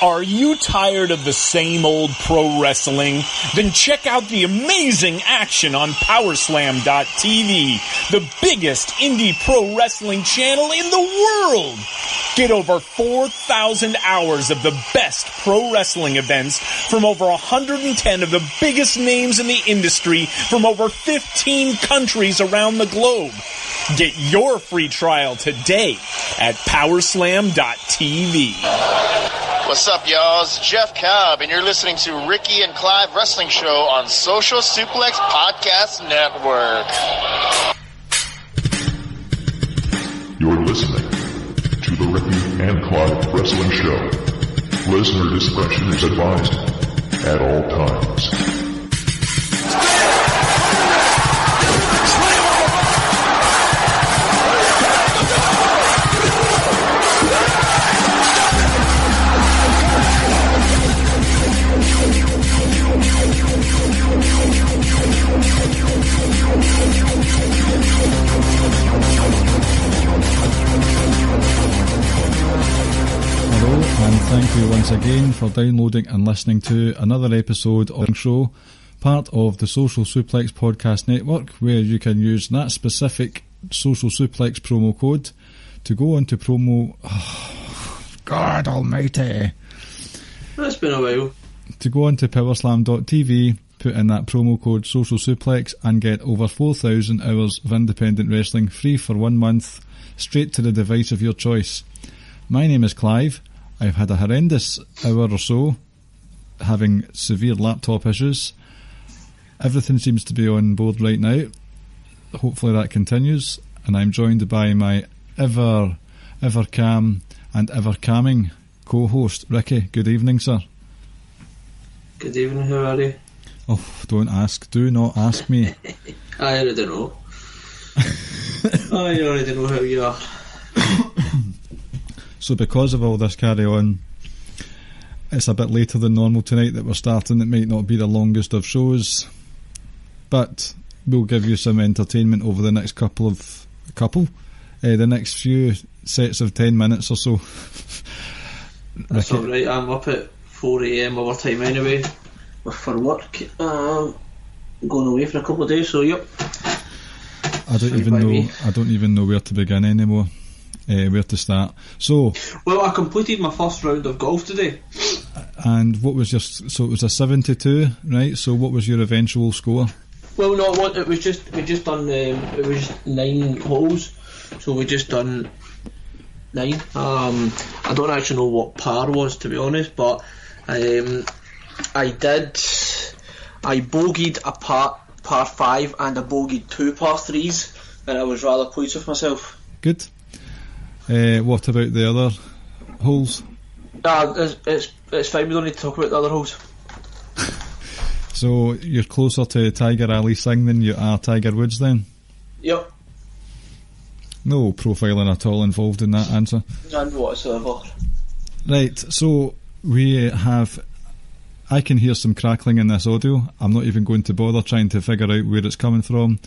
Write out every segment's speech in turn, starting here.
Are you tired of the same old pro wrestling? Then check out the amazing action on Powerslam.tv, the biggest indie pro wrestling channel in the world. Get over 4,000 hours of the best pro wrestling events from over 110 of the biggest names in the industry from over 15 countries around the globe. Get your free trial today at Powerslam.tv. What's up, y'all? It's Jeff Cobb, and you're listening to Ricky and Clive Wrestling Show on Social Suplex Podcast Network. You're listening to the Ricky and Clive Wrestling Show. Listener discretion is advised at all times. And thank you once again for downloading and listening to another episode of the show, part of the Social Suplex Podcast Network, where you can use that specific Social Suplex promo code to go onto promo... Oh, God almighty! It's been a while. To go onto Powerslam.tv, put in that promo code Social Suplex and get over 4,000 hours of independent wrestling free for 1 month, straight to the device of your choice. My name is Clive. I've had a horrendous hour or so, having severe laptop issues. Everything seems to be on board right now. Hopefully that continues. And I'm joined by my ever calm and ever calming co-host, Ricky. Good evening, sir. Good evening, how are you? Oh, don't ask. Do not ask me. I already know. I already know how you are. So because of all this carry on, it's a bit later than normal tonight that we're starting. It might not be the longest of shows, but we'll give you some entertainment over the next the next few sets of 10 minutes or so. That's alright, I'm up at 4 AM our time anyway, for work. Going away for a couple of days, so yep. I don't even know where to begin anymore. Where to start. So, well, I completed my first round of golf today. And what was so it was a 72, right? So what was your eventual score? Well, no, it was just, we just done, it was 9 holes, so we just done 9. I don't actually know what par was, to be honest, but I bogeyed a par 5 and I bogeyed 2 par 3s, and I was rather pleased with myself. Good. What about the other holes? It's fine, we don't need to talk about the other holes. So you're closer to Tiger Ali Singh than you are Tiger Woods then? Yep. No profiling at all involved in that answer? None whatsoever. Right, so I can hear some crackling in this audio. I'm not even going to bother trying to figure out where it's coming from.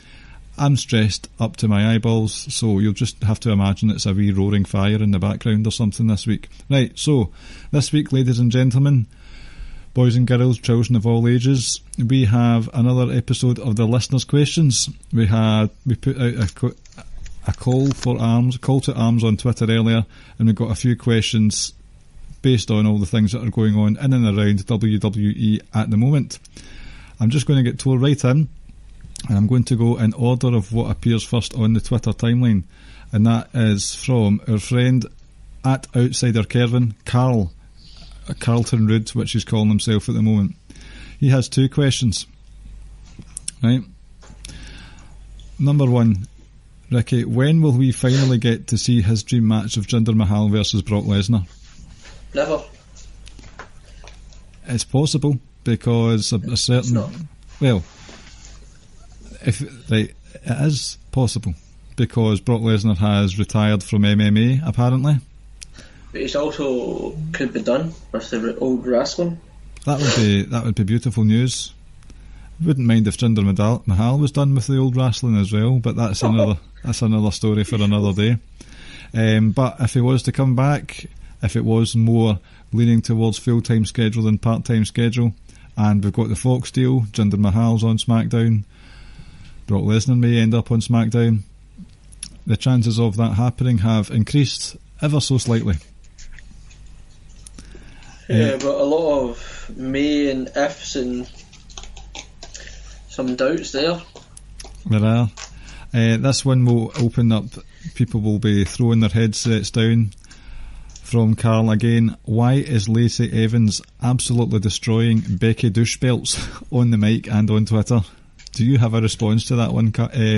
I'm stressed up to my eyeballs, so you'll just have to imagine it's a wee roaring fire in the background or something this week. Right, so this week, ladies and gentlemen, boys and girls, children of all ages, we have another episode of the listeners' questions. We put out a call to arms on Twitter earlier, and we got a few questions based on all the things that are going on in and around WWE at the moment. I'm just going to get tore right in. And I'm going to go in order of what appears first on the Twitter timeline, and that is from our friend at Outsider Kervin, Carlton Rood, which he's calling himself at the moment. He has 2 questions. Right. Number 1, Ricky, when will we finally get to see his dream match of Jinder Mahal versus Brock Lesnar? Never. It's possible because a certain... Well... It is possible because Brock Lesnar has retired from MMA apparently. But it's also could be done with the old wrestling. That would be beautiful news. Wouldn't mind if Jinder Mahal was done with the old wrestling as well, but that's another story for another day. But if he was to come back, if it was more leaning towards full-time schedule than part-time schedule. And we've got the Fox deal. Jinder Mahal's on SmackDown. Brock Lesnar may end up on SmackDown. The chances of that happening have increased ever so slightly. Yeah, but a lot of may and ifs and some doubts there. There are. This one will open up, people will be throwing their headsets down. From Carl again, why is Lacey Evans absolutely destroying Becky douche belts on the mic and on Twitter? Do you have a response to that one,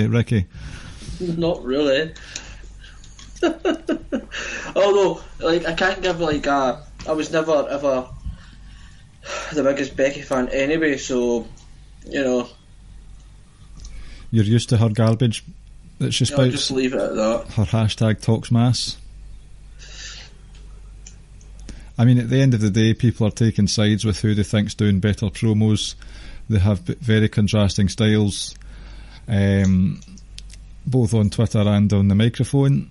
Ricky? Not really. Although, like, I can't give like a. I was never ever the biggest Becky fan anyway, so you know. You're used to her garbage that she spouts. I'll just leave it at that. Her hashtag talks mass. I mean, at the end of the day, people are taking sides with who they think's doing better promos. They have very contrasting styles, both on Twitter and on the microphone.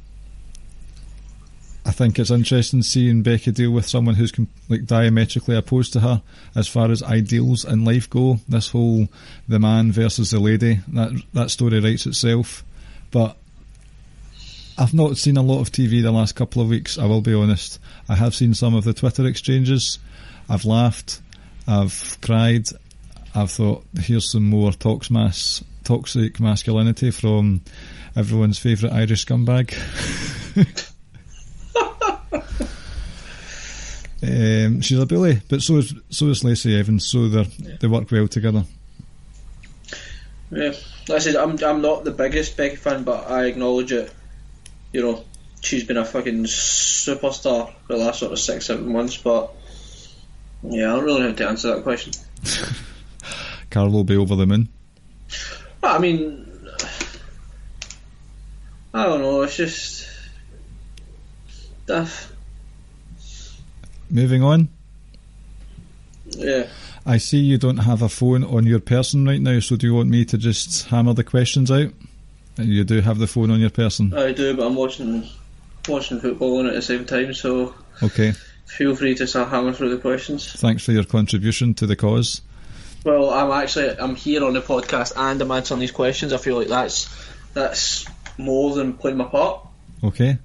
I think it's interesting seeing Becky deal with someone who's like diametrically opposed to her as far as ideals in life go. This whole the man versus the lady, that story writes itself. But I've not seen a lot of TV the last couple of weeks, I will be honest. I have seen some of the Twitter exchanges. I've laughed, I've cried, I've thought, here's some more toxic masculinity from everyone's favourite Irish scumbag. She's a bully, but so is Lacey Evans, so they work well together. Yeah, like I said, I'm not the biggest Becky fan, but I acknowledge it. You know, she's been a fucking superstar for the last sort of 6-7 months, but yeah, I don't really know how to answer that question. Carl will be over the moon. I mean, I don't know, it's just stuff. Moving on. Yeah. I see you don't have a phone on your person right now, so do you want me to just hammer the questions out? You do have the phone on your person? I do, but I'm watching football on at the same time, so okay. Feel free to start hammering through the questions. Thanks for your contribution to the cause. Well, I'm here on the podcast and I'm answering these questions. I feel like that's more than playing my part. Okay.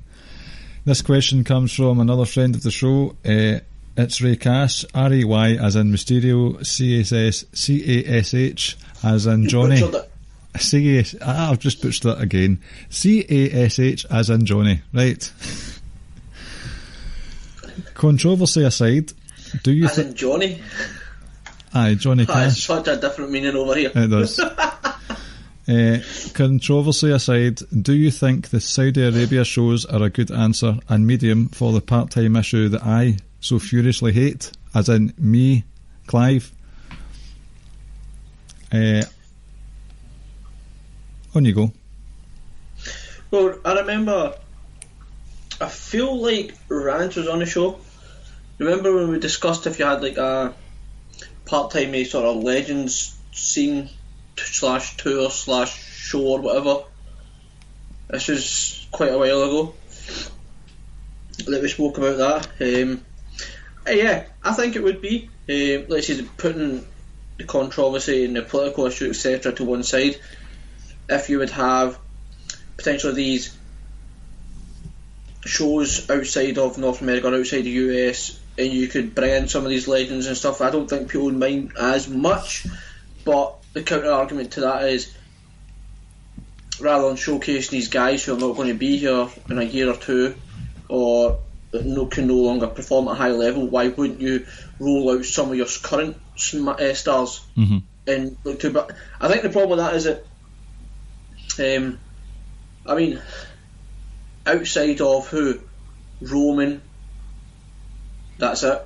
This question comes from another friend of the show. It's Ray Cash, R-A-Y as in Mysterio, C-A-S-H as in Johnny. I've just butchered that again. C-A-S-H as in Johnny. Right. Controversy aside, do you as in Johnny? Aye, Johnny Cash. It's such a different meaning over here. It does. Controversy aside, do you think the Saudi Arabia shows are a good answer and medium for the part-time issue that I so furiously hate, as in me, Clive? On you go. Well, I remember, I feel like Rance was on the show. Remember when we discussed if you had like a part-time sort of legends scene / tour / show or whatever? This was quite a while ago that we spoke about that. Yeah, I think it would be. Let's say putting the controversy and the political issue etc. to one side. If you would have potentially these shows outside of North America or outside the US, and you could bring in some of these legends and stuff, I don't think people would mind as much. But the counter argument to that is, rather than showcase these guys who are not going to be here in a year or two, or can no longer perform at a high level, why wouldn't you roll out some of your current stars? Mm-hmm. And look to, but I think the problem with that is that, I mean, outside of who, Roman, that's it,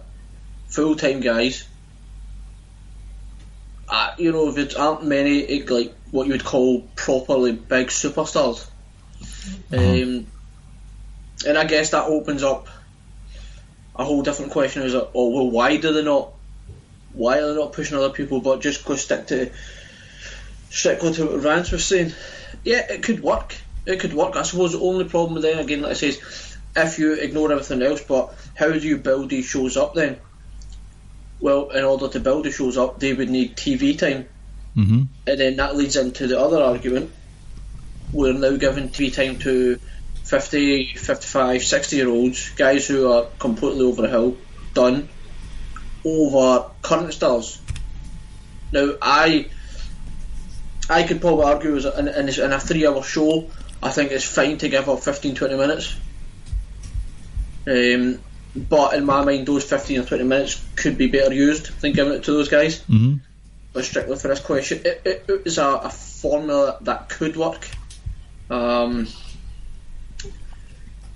full-time guys. There aren't many like what you would call properly big superstars. And I guess that opens up a whole different question. Is that, oh well, why are they not pushing other people, but just go strictly to what Rance was saying? Yeah, it could work. I suppose the only problem then again, like I say, is if you ignore everything else. But how do you build these shows up then? Well, in order to build the shows up, they would need TV time. Mm-hmm. And then that leads into the other argument. We're now giving TV time to 50, 55, 60-year-olds, guys who are completely over the hill, done, over current stars. Now, I could probably argue in a 3-hour show, I think it's fine to give up 15-20 minutes. But in my mind, those 15 or 20 minutes could be better used than giving it to those guys. Mm-hmm. But strictly for this question, it is a formula that could work. Like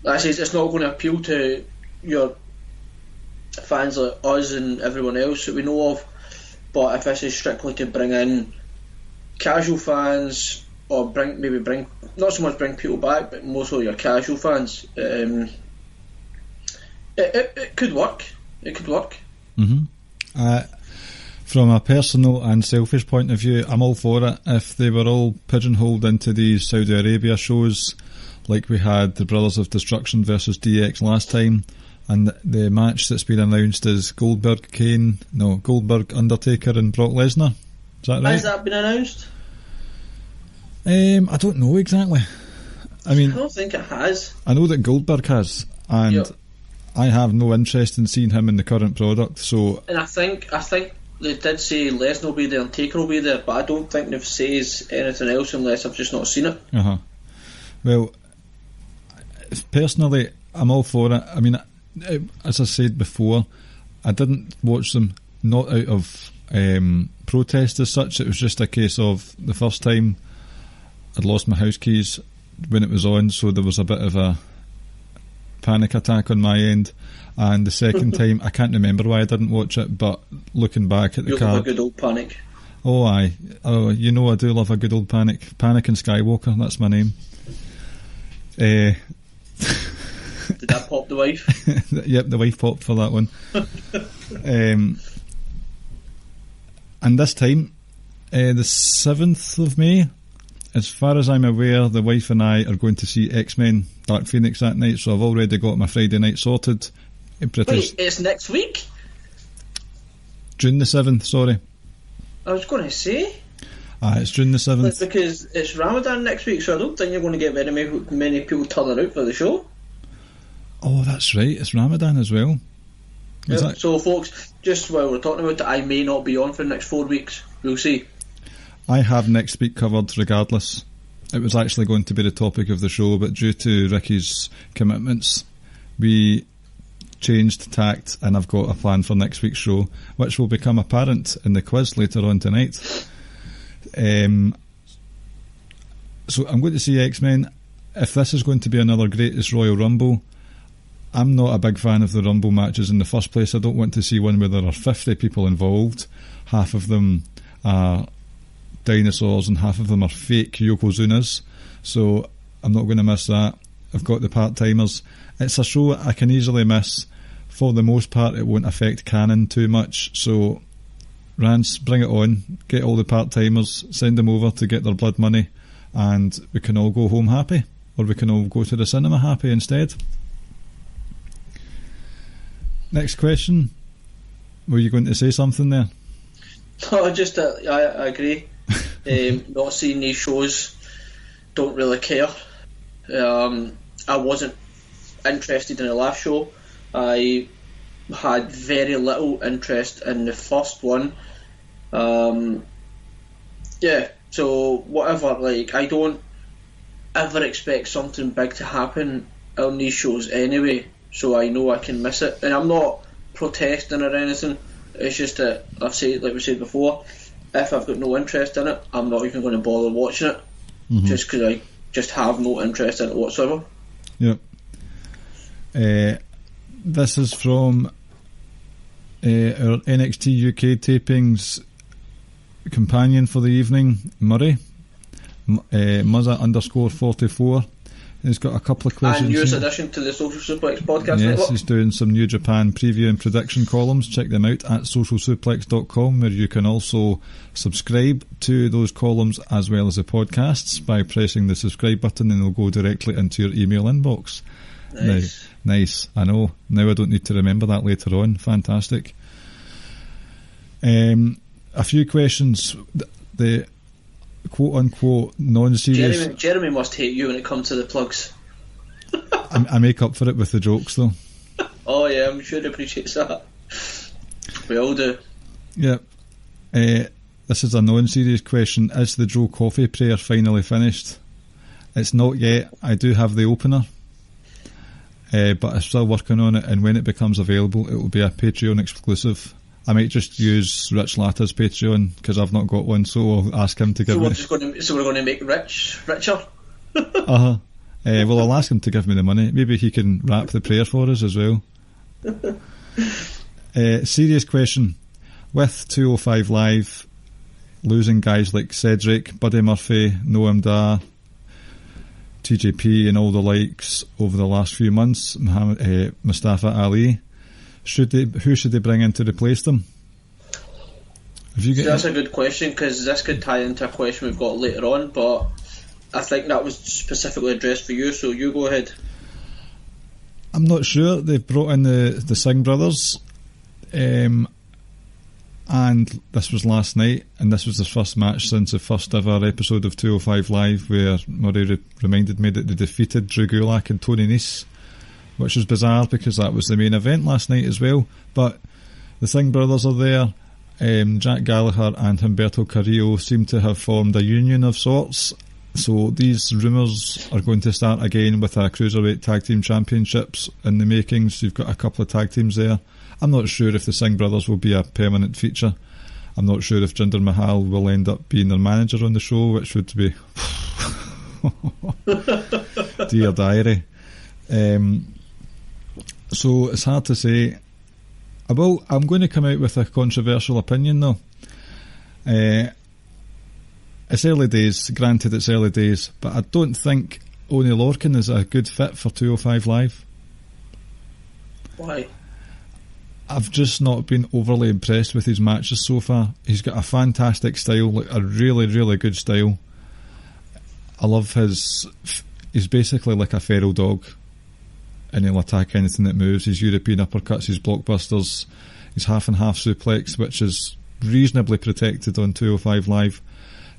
I say, it's not going to appeal to your fans like us and everyone else that we know of. But if this is strictly to bring in casual fans, or bring not so much bring people back, but more so your casual fans, it could work. It could work. Mm-hmm. From a personal and selfish point of view, I'm all for it. If they were all pigeonholed into these Saudi Arabia shows, like we had the Brothers of Destruction versus DX last time, and the match that's been announced is Goldberg, Undertaker and Brock Lesnar. Is that right? Has that been announced? I don't know exactly. I mean, I don't think it has. I know that Goldberg has, and yep. I have no interest in seeing him in the current product. So, and I think they did say Lesnar will be there and Taker will be there, but I don't think they've says anything else unless I've just not seen it. Well, personally, I'm all for it. I mean, as I said before, I didn't watch them not out of protest as such. It was just a case of the first time I'd lost my house keys when it was on, so there was a bit of a panic attack on my end. And the second time, I can't remember why I didn't watch it, but looking back at the card, you love a good old panic. Oh aye, you know I do love a good old panic and Skywalker, that's my name. Did that pop the wife? Yep, the wife popped for that one. And this time, the 7th of May, as far as I'm aware, the wife and I are going to see X-Men Dark Phoenix that night, so I've already got my Friday night sorted. Wait, it's next week? June the 7th, sorry. I was going to say. It's June the 7th. Because it's Ramadan next week, so I don't think you're going to get very many people turning out for the show. Oh, that's right, it's Ramadan as well. Yep. So folks, just while we're talking about it, I may not be on for the next 4 weeks. We'll see. I have next week covered regardless. It was actually going to be the topic of the show, but due to Ricky's commitments, we changed tact, and I've got a plan for next week's show, which will become apparent in the quiz later on tonight. So I'm going to see X-Men. If this is going to be another Greatest Royal Rumble, I'm not a big fan of the Rumble matches in the first place. I don't want to see one where there are 50 people involved. Half of them are dinosaurs and half of them are fake Yokozunas, so I'm not going to miss that. I've got the part-timers. It's a show I can easily miss. For the most part, it won't affect canon too much, so Rance, bring it on, get all the part-timers, send them over to get their blood money, and we can all go home happy, or we can all go to the cinema happy instead. Next question. Were you going to say something there? No, just I agree. Not seeing these shows, don't really care. I wasn't interested in the last show. I had very little interest in the first one. Yeah, so whatever, like, I don't ever expect something big to happen on these shows anyway, so I know I can miss it. And I'm not protesting or anything, it's just that I've said, like we said before, if I've got no interest in it, I'm not even going to bother watching it, just because I just have no interest in it whatsoever. Yep. This is from our NXT UK tapings companion for the evening, Murray, Muzza_44. He's got a couple of questions. And newest here. addition to the Social Suplex podcast Yes, network. he's doing some New Japan preview and prediction columns. Check them out at socialsuplex.com, where you can also subscribe to those columns as well as the podcasts by pressing the subscribe button, and they'll go directly into your email inbox. Nice. I know. Now I don't need to remember that later on. Fantastic. A few questions. The quote-unquote non-serious... Jeremy must hate you when it comes to the plugs. I make up for it with the jokes, though. Oh yeah, I'm sure he appreciates that. We all do. Yep. This is a non-serious question. Is the Joe Coffey prayer finally finished? It's not yet. I do have the opener, but I'm still working on it, and when it becomes available, it will be a Patreon exclusive. I might just use Rich Latta's Patreon because I've not got one, so I'll ask him to give me. So we're going to make Rich richer. Well, I'll ask him to give me the money. Maybe he can rap the prayer for us as well. Serious question. With 205 Live losing guys like Cedric, Buddy Murphy, Noam Dar, TJP and all the likes over the last few months, Mustafa Ali, who should they bring in to replace them? That's a good question, because this could tie into a question we've got later on, but I think that was specifically addressed for you, so you go ahead. I'm not sure. They've brought in the Singh brothers, and this was last night, and this was the first match since the first ever episode of 205 Live, where Murray reminded me that they defeated Drew Gulak and Tony Nese, which was bizarre because that was the main event last night as well. But the Singh brothers are there. Jack Gallagher and Humberto Carrillo seem to have formed a union of sorts. So these rumours are going to start again with a Cruiserweight Tag Team Championships in the makings. You've got a couple of tag teams there. I'm not sure if the Singh brothers will be a permanent feature. I'm not sure if Jinder Mahal will end up being their manager on the show, which would be dear diary. So it's hard to say. I'm going to come out with a controversial opinion though. It's early days, granted it's early days, but I don't think Oney Lorcan is a good fit for 205 Live. Why? I've just not been overly impressed with his matches so far. He's got a fantastic style, like a really, really good style. I love he's basically like a feral dog, and he'll attack anything that moves. His European uppercuts, his blockbusters, his half and half suplex, which is reasonably protected on 205 Live.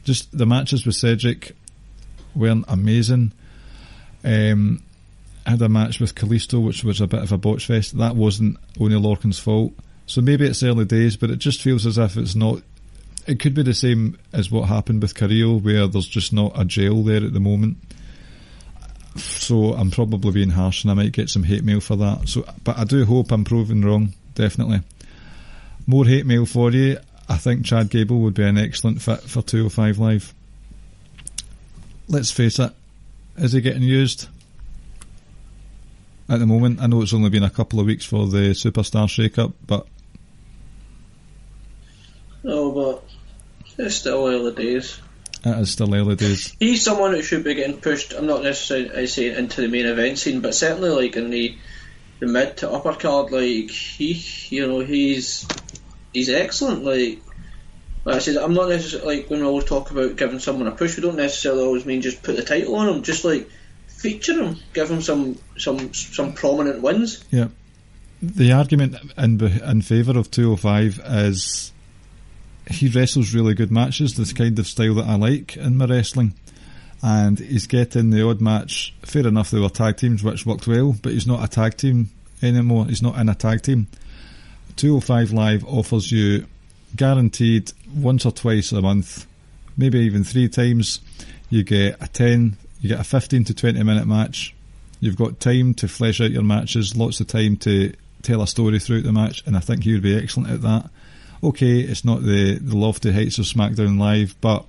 Just the matches with Cedric weren't amazing. I had a match with Kalisto, which was a bit of a botch fest. That wasn't Oney Lorcan's fault. So maybe it's early days, but it just feels as if it's not. It could be the same as what happened with Carrillo, where there's just not a gel there at the moment. So I'm probably being harsh, and I might get some hate mail for that. But I do hope I'm proven wrong, definitely. More hate mail for you. I think Chad Gable would be an excellent fit for 205 Live. Let's face it, is he getting used? At the moment, I know it's only been a couple of weeks for the Superstar shake-up, but... No, but it's still early days. It is still early days. He's someone that should be getting pushed, I'm not necessarily saying into the main event scene, but certainly like in the mid to upper card, like he's excellent. Like I said, I'm not necessarily like when we always talk about giving someone a push, we don't necessarily always mean just put the title on him, just like feature him, give him some prominent wins. Yeah. The argument in favour of 205 is he wrestles really good matches, this kind of style that I like in my wrestling, and he's getting the odd match. Fair enough, they were tag teams which worked well, but he's not a tag team anymore. He's not in a tag team. 205 Live offers you guaranteed once or twice a month, maybe even 3 times. You get a 15 to 20 minute match. You've got time to flesh out your matches, lots of time to tell a story throughout the match, and I think he would be excellent at that. Okay, it's not the lofty heights of SmackDown Live, but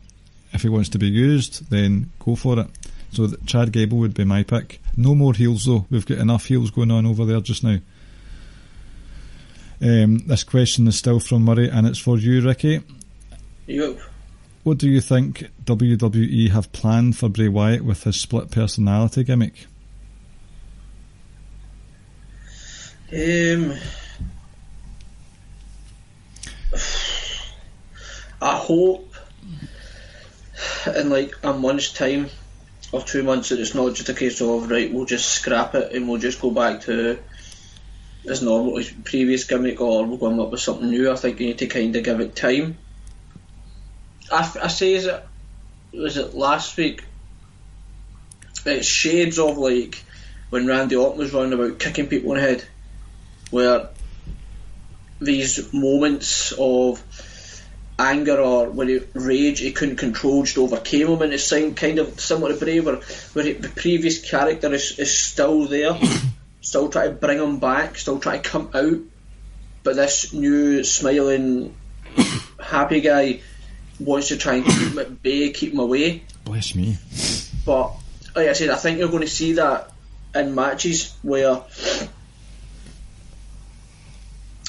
if he wants to be used, then go for it. So Chad Gable would be my pick. No more heels though, we've got enough heels going on over there just now. This question is still from Murray, and it's for you, Ricky. Yep. What do you think WWE have planned for Bray Wyatt with his split personality gimmick? I hope in like a month's time or 2 months that it's not just a case of, right, we'll just scrap it and we'll just go back to his normal, his previous gimmick, or we'll come up with something new. I think you need to kind of give it time. I say, was it last week? It's shades of like when Randy Orton was running about kicking people in the head, where these moments of anger or when he rage he couldn't control just overcame him, and it's kind of similar to Bray, where the previous character is still there, still trying to bring him back, still trying to come out, but this new smiling happy guy wants to try and keep him at bay, keep him away. Bless me. But like I said, I think you're going to see that in matches where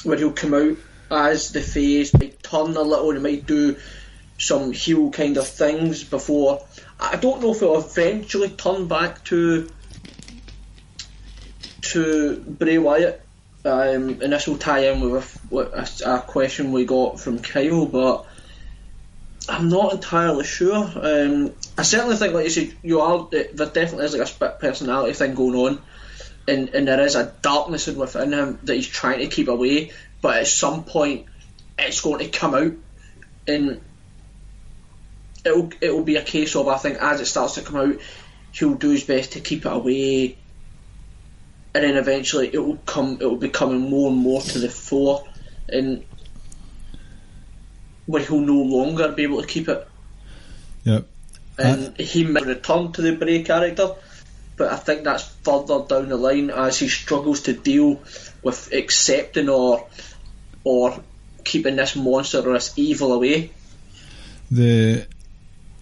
he'll come out as the face, might turn a little, and he might do some heel kind of things before. I don't know if he'll eventually turn back to Bray Wyatt, and this will tie in with a question we got from Kyle, but I'm not entirely sure. I certainly think, like you said, there definitely is like a split personality thing going on, and there is a darkness within him that he's trying to keep away, but at some point it's going to come out, and it'll be a case of, I think, as it starts to come out, he'll do his best to keep it away, and then eventually it will be coming more and more to the fore, and where he'll no longer be able to keep it. Yep. And he might return to the Bray character, but I think that's further down the line as he struggles to deal with accepting or keeping this monster or this evil away. There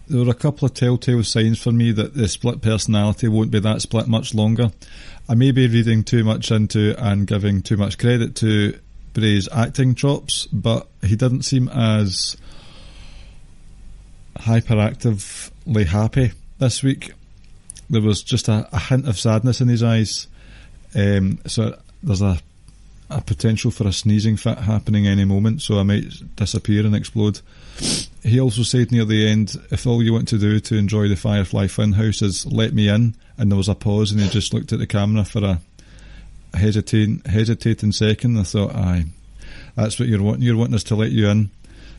were a couple of telltale signs for me that the split personality won't be that split much longer. I may be reading too much into and giving too much credit to Bray's acting chops, but he didn't seem as hyperactively happy this week. There was just a hint of sadness in his eyes, so there's a potential for a sneezing fit happening any moment, so I might disappear and explode. He also said near the end, if all you want to do to enjoy the Firefly Funhouse is let me in, and there was a pause and he just looked at the camera for a hesitating second. I thought, aye, that's what you're wanting. You're wanting us to let you in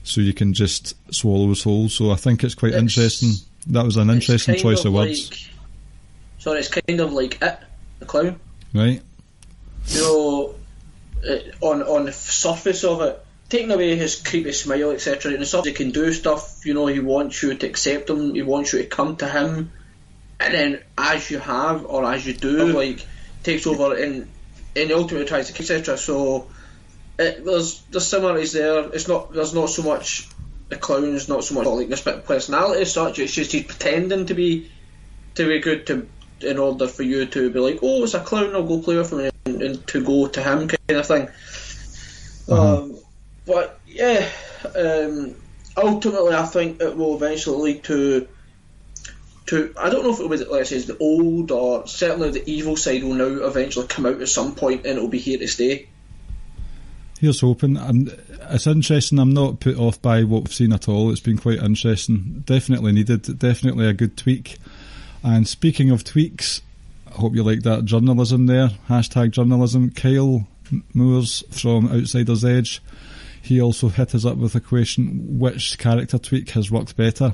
so you can just swallow us whole. So I think it's quite interesting. That was an interesting choice of words. It's kind of like It, the clown. Right. You know, on the surface of it, taking away his creepy smile, etc., and the surface, he can do stuff, you know, he wants you to accept him, he wants you to come to him, and then as you have, or as you do, like, takes over and ultimately tries to, etc. So there's similarities there. There's not so much the clown, it's not so much like the split personality as such, it's just he's pretending to be good in order for you to be like, oh, it's a clown, I'll go play with him, and to go to him kind of thing. But yeah, ultimately I think it will eventually lead to I don't know if it will be, like I say, the old, or certainly the evil side will now eventually come out at some point, and it'll be here to stay. Here's hoping. And it's interesting, I'm not put off by what we've seen at all. It's been quite interesting, definitely needed, definitely a good tweak. And speaking of tweaks, I hope you like that journalism there, #journalism. Kyle Moores from Outsider's Edge, he also hit us up with a question: which character tweak has worked better,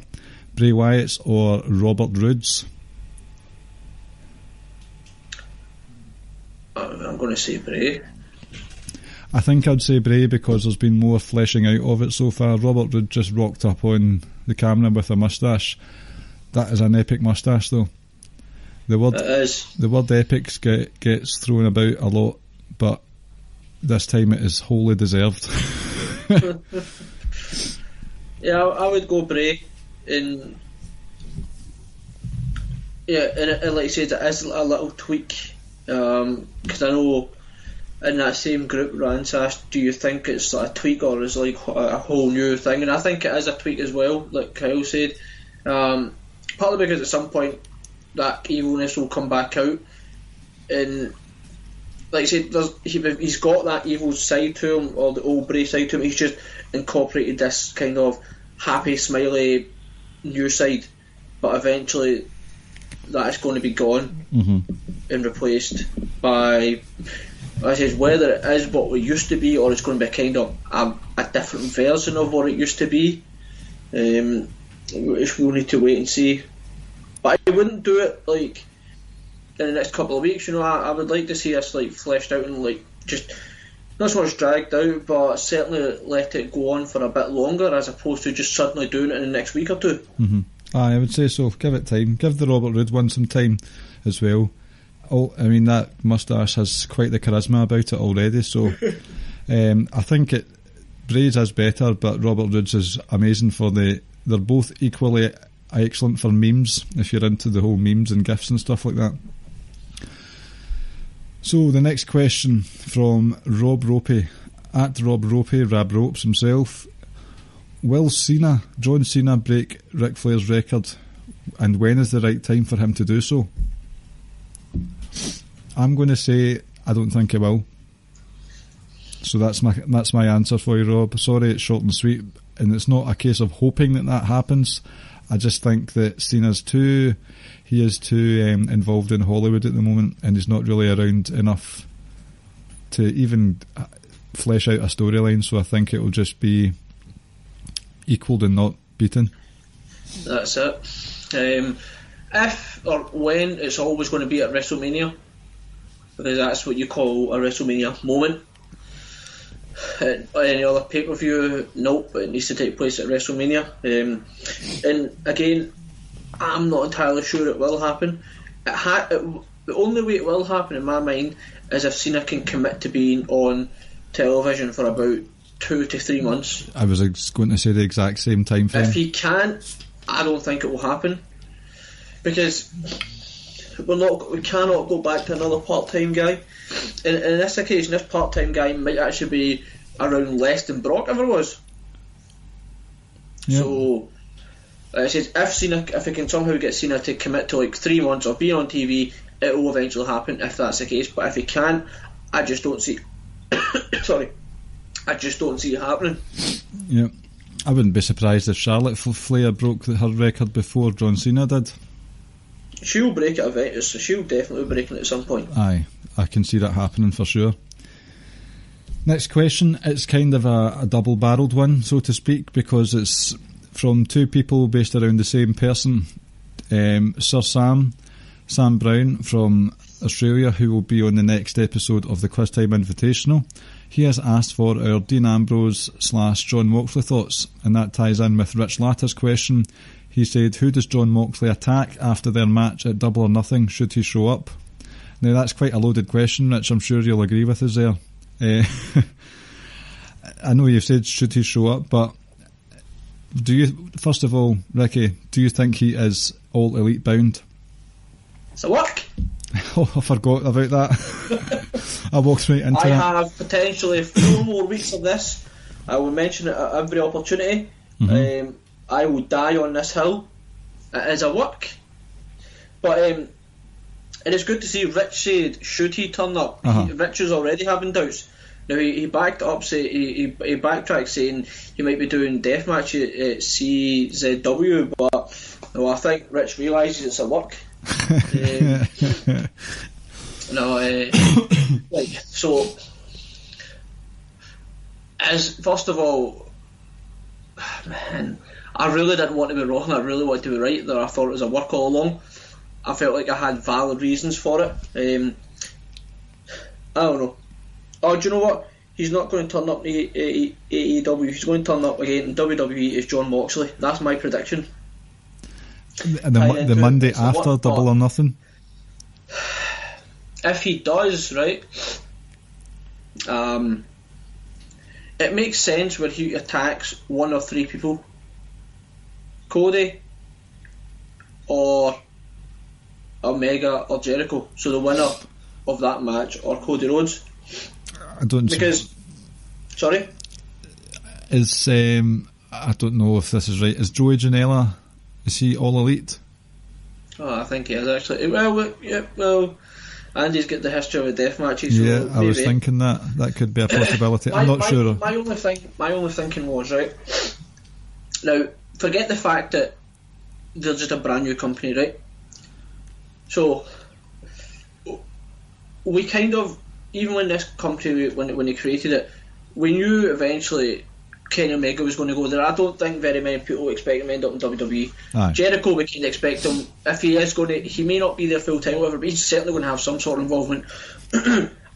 Bray Wyatt's or Robert Roode's? I'm going to say Bray. I think I'd say Bray because there's been more fleshing out of it so far. Robert Roode just rocked up on the camera with a moustache. That is an epic moustache, though. The word epic gets thrown about a lot, but this time it is wholly deserved. Yeah, I would go Bray. And like you said, it is a little tweak, because I know in that same group Rance asked, do you think it's a tweak or is it like a whole new thing? And I think it is a tweak as well, like Kyle said, partly because at some point that evilness will come back out, and like I said, he's got that evil side to him, or the old Bray side to him. He's just incorporated this kind of happy, smiley new side, but eventually that it's going to be gone and replaced by, I says, whether it is what it used to be or it's going to be kind of a different version of what it used to be. We'll need to wait and see. But I wouldn't do it like in the next couple of weeks. You know, I would like to see us like fleshed out and like just not so much dragged out, but certainly let it go on for a bit longer as opposed to just suddenly doing it in the next week or two. I would say so. Give it time. Give the Robert Roode one some time as well. I mean, that moustache has quite the charisma about it already, so I think Bray's is better, but Robert Roode's is amazing they're both equally excellent for memes, if you're into the whole memes and GIFs and stuff like that. So the next question from Rob Ropey, at Rob Ropey, Rab Ropes himself. Will John Cena break Ric Flair's record, and when is the right time for him to do so? I'm going to say I don't think he will. So that's my answer for you, Rob. Sorry, it's short and sweet, and it's not a case of hoping that happens. I just think that Cena's too involved in Hollywood at the moment, and he's not really around enough to even flesh out a storyline. So I think it will just be equalled and not beaten. That's it. If or when, it's always going to be at WrestleMania, because that's what you call a WrestleMania moment. Any other pay-per-view, nope, it needs to take place at WrestleMania. And again, I'm not entirely sure it will happen. The only way it will happen in my mind is if Cena can commit to being on television for about 2 to 3 months. I was going to say the exact same time frame. If he can't, I don't think it will happen, because we cannot go back to another part-time guy. In this occasion, this part-time guy might actually be around less than Brock ever was. Yep. So it says if he can somehow get Cena to commit to like 3 months of being on TV, it will eventually happen if that's the case. But if he can't, I just don't see I just don't see it happening. Yeah, I wouldn't be surprised if Charlotte Flair broke her record before John Cena did. She'll break it eventually, so she'll definitely be breaking it at some point. Aye, I can see that happening for sure. Next question, it's kind of a double-barreled one, so to speak, because it's from two people based around the same person. Sir Sam Brown from Australia, who will be on the next episode of the Quiz Time Invitational. He has asked for our Dean Ambrose / John Moxley thoughts, and that ties in with Rich Latter's question. He said, who does John Moxley attack after their match at Double or Nothing, should he show up? Now that's quite a loaded question, Rich, I'm sure you'll agree with us there. I know you've said should he show up, but first of all, Ricky, do you think he is All Elite bound? So what? Oh, I forgot about that. I walked right into that. I have potentially 4 more weeks of this. I will mention it at every opportunity. I will die on this hill. It is a work. But it is good to see Rich said, should he turn up? Rich is already having doubts. Now he backed up, he backtracked saying he might be doing deathmatch at CZW, but no, I think Rich realises it's a work. So as first of all, man, I really didn't want to be wrong. I really wanted to be right there. I thought it was a work all along. I felt like I had valid reasons for it. I don't know. Oh, do you know what? He's not going to turn up in AEW. He's going to turn up again in WWE as John Moxley. That's my prediction. And the Monday after Double or Nothing? If he does, right, it makes sense where he attacks 1 or 3 people. Cody or Omega or Jericho. So the winner of that match or Cody Rhodes. I don't know if this is right. Is Joey Janela, is he All Elite? Oh, I think he is actually. Well, Andy's got the history of the death matches. So yeah, I was thinking that could be a possibility. I'm not sure. My only thinking was, right, now forget the fact that they're just a brand new company, right? So we kind of, even when this company, when they created it, we knew eventually Kenny Omega was going to go there. I don't think very many people expect him to end up in WWE. Aye. Jericho, we can expect him, if he is going to, he may not be there full time, whatever, but he's certainly going to have some sort of involvement.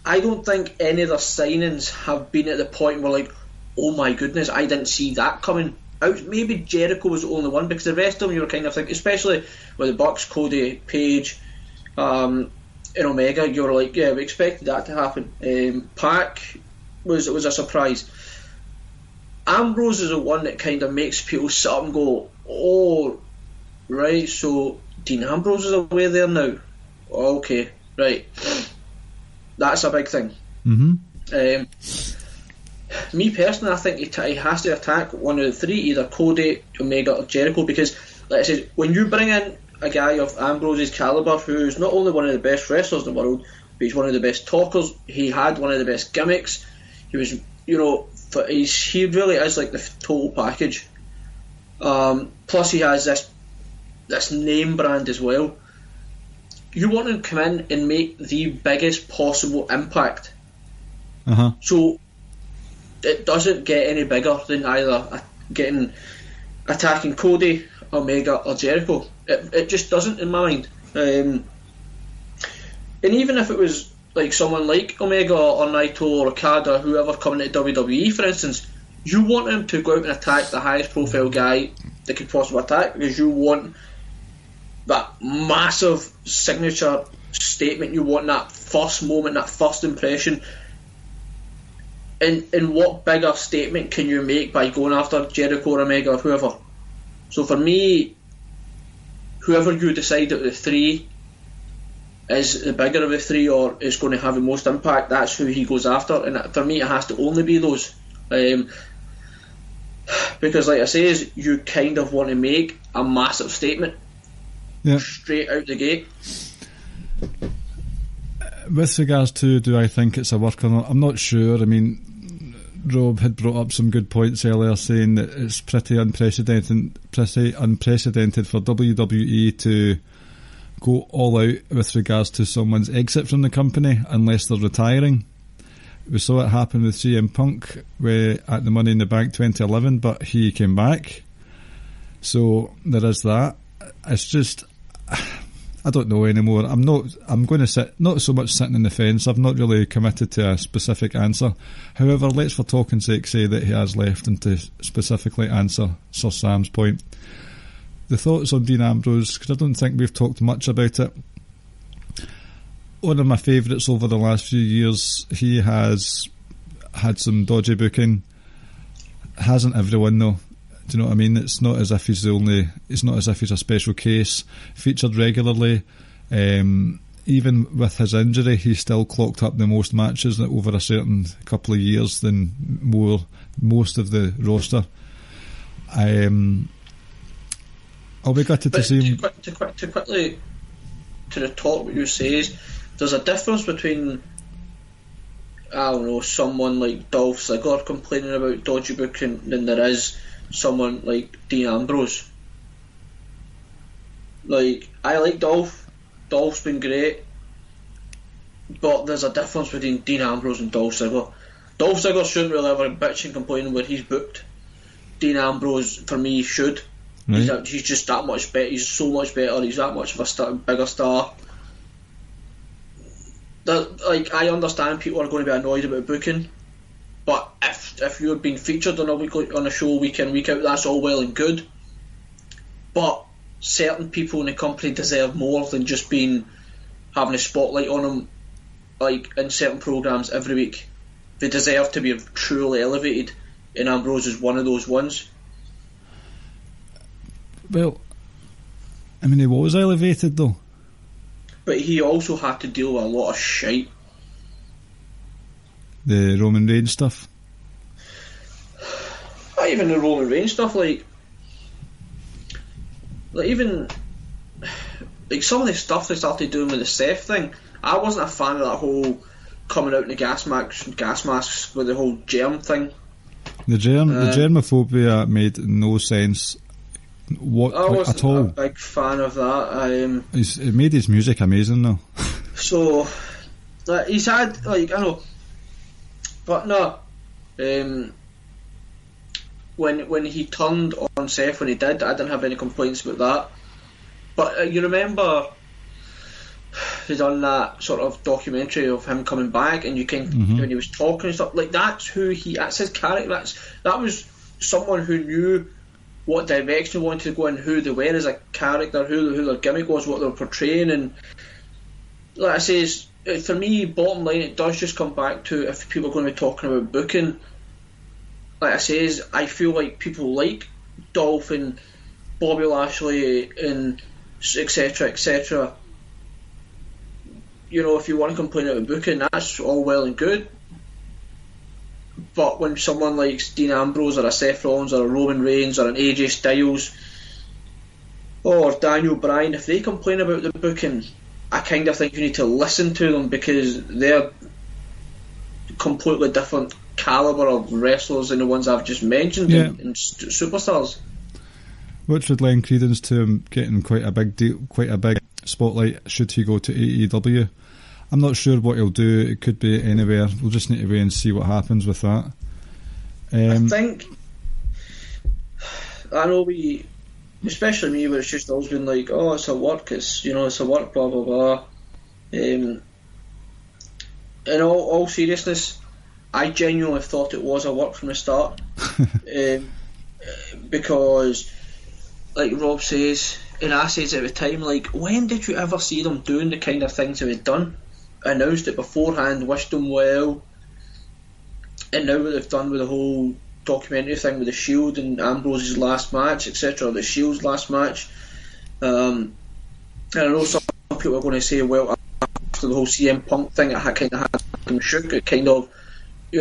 I don't think any of their signings have been at the point where, like, oh my goodness, I didn't see that coming out. Maybe Jericho was the only one, because the rest of them you were kind of thinking, especially with the Bucks, Cody, Page, and Omega, you were like, yeah, we expected that to happen. Pac was a surprise. Ambrose is the one that kind of makes people sit up and go, oh, right, so Dean Ambrose is away there now. Okay, right. That's a big thing. Me personally, I think he has to attack one of the three, either Cody, Omega or Jericho, because, like I said, when you bring in a guy of Ambrose's calibre, who's not only one of the best wrestlers in the world, but he's one of the best talkers, he had one of the best gimmicks, he was, you know, he really is like the total package. Plus he has this name brand as well. You want him to come in and make the biggest possible impact. So it doesn't get any bigger than either attacking Cody, Omega or Jericho. It just doesn't, in my mind. And even if it was like someone like Omega or Naito or Okada, whoever coming to WWE, for instance, you want him to go out and attack the highest profile guy they could possibly attack, because you want that massive signature statement, you want that first moment, that first impression. And what bigger statement can you make by going after Jericho or Omega or whoever? So for me, whoever you decide out of the three is the bigger of the three or is going to have the most impact, that's who he goes after. And for me, it has to only be those. Because like I say, is you kind of want to make a massive statement straight out the gate. With regards to, do I think it's a work or not, I'm not sure. I mean, Rob had brought up some good points earlier, saying that it's pretty unprecedented for WWE to go all out with regards to someone's exit from the company unless they're retiring. We saw it happen with CM Punk at the Money in the Bank 2011, but he came back. So there is that. It's just, I don't know anymore. I'm going to sit, not so much sitting in the fence. I've not really committed to a specific answer. However, let's for talking's sake say that he has left, and to specifically answer Sir Sam's point. The thoughts on Dean Ambrose, because I don't think we've talked much about it. One of my favourites over the last few years. He has had some dodgy booking. Hasn't everyone though? Do you know what I mean? It's not as if he's a special case. Featured regularly. Even with his injury, he still clocked up the most matches over a certain couple of years than most of the roster. I'll be gutted to see him. To quickly to retort what you say is, there's a difference between, I don't know, someone like Dolph Ziggler complaining about dodgy booking than there is someone like Dean Ambrose. Like, I like Dolph. Dolph's been great, but there's a difference between Dean Ambrose and Dolph Ziggler. Dolph Ziggler shouldn't really ever bitch and complain where he's booked. Dean Ambrose, for me, should. Right. He's just that much better. He's so much better. He's that much of a bigger star. Like, I understand people are going to be annoyed about booking, but if you're being featured on a show week in, week out, that's all well and good. But certain people in the company deserve more than just having a spotlight on them, like in certain programs every week. They deserve to be truly elevated, and Ambrose is one of those ones. Well, I mean, he was elevated though. But he also had to deal with a lot of shite. The Roman Reigns stuff? Not even the Roman Reigns stuff, like even like some of the stuff they started doing with the Seth thing. I wasn't a fan of that whole coming out in the gas masks with the whole germ thing. The germophobia made no sense at all. A big fan of that. It made his music amazing though. So he's had, like, I know, but no. When he turned on Seth, when he did, I didn't have any complaints about that. But you remember he done that sort of documentary of him coming back, and you can when he was talking and stuff, like, that's his character. That was someone who knew what direction he wanted to go and who they were as a character, who their gimmick was, what they were portraying. And like I says, for me, bottom line, it does just come back to, if people are going to be talking about booking, like I says, I feel like people like Dolph and Bobby Lashley and etc. You know, if you want to complain about booking, that's all well and good. But when someone like Dean Ambrose or a Seth Rollins or a Roman Reigns or an AJ Styles or Daniel Bryan, if they complain about the booking, I kind of think you need to listen to them, because they're completely different calibre of wrestlers than the ones I've just mentioned, and superstars. Which would lend credence to him getting quite a big spotlight should he go to AEW. I'm not sure what he'll do. It could be anywhere. We'll just need to wait and see what happens with that. I know especially me, where it's just always been like, oh, it's a work, it's a work, blah blah blah. In all seriousness, I genuinely thought it was a work from the start, because, like Rob says, and I says at the time, like, when did you ever see them doing the kind of things they've done? Announced it beforehand, wished them well, and now what they've done with the whole documentary thing with the Shield and Ambrose's last match, etc., the Shield's last match. And I know some people are going to say, well, after the whole CM Punk thing, it kind of had them shook. It kind of, they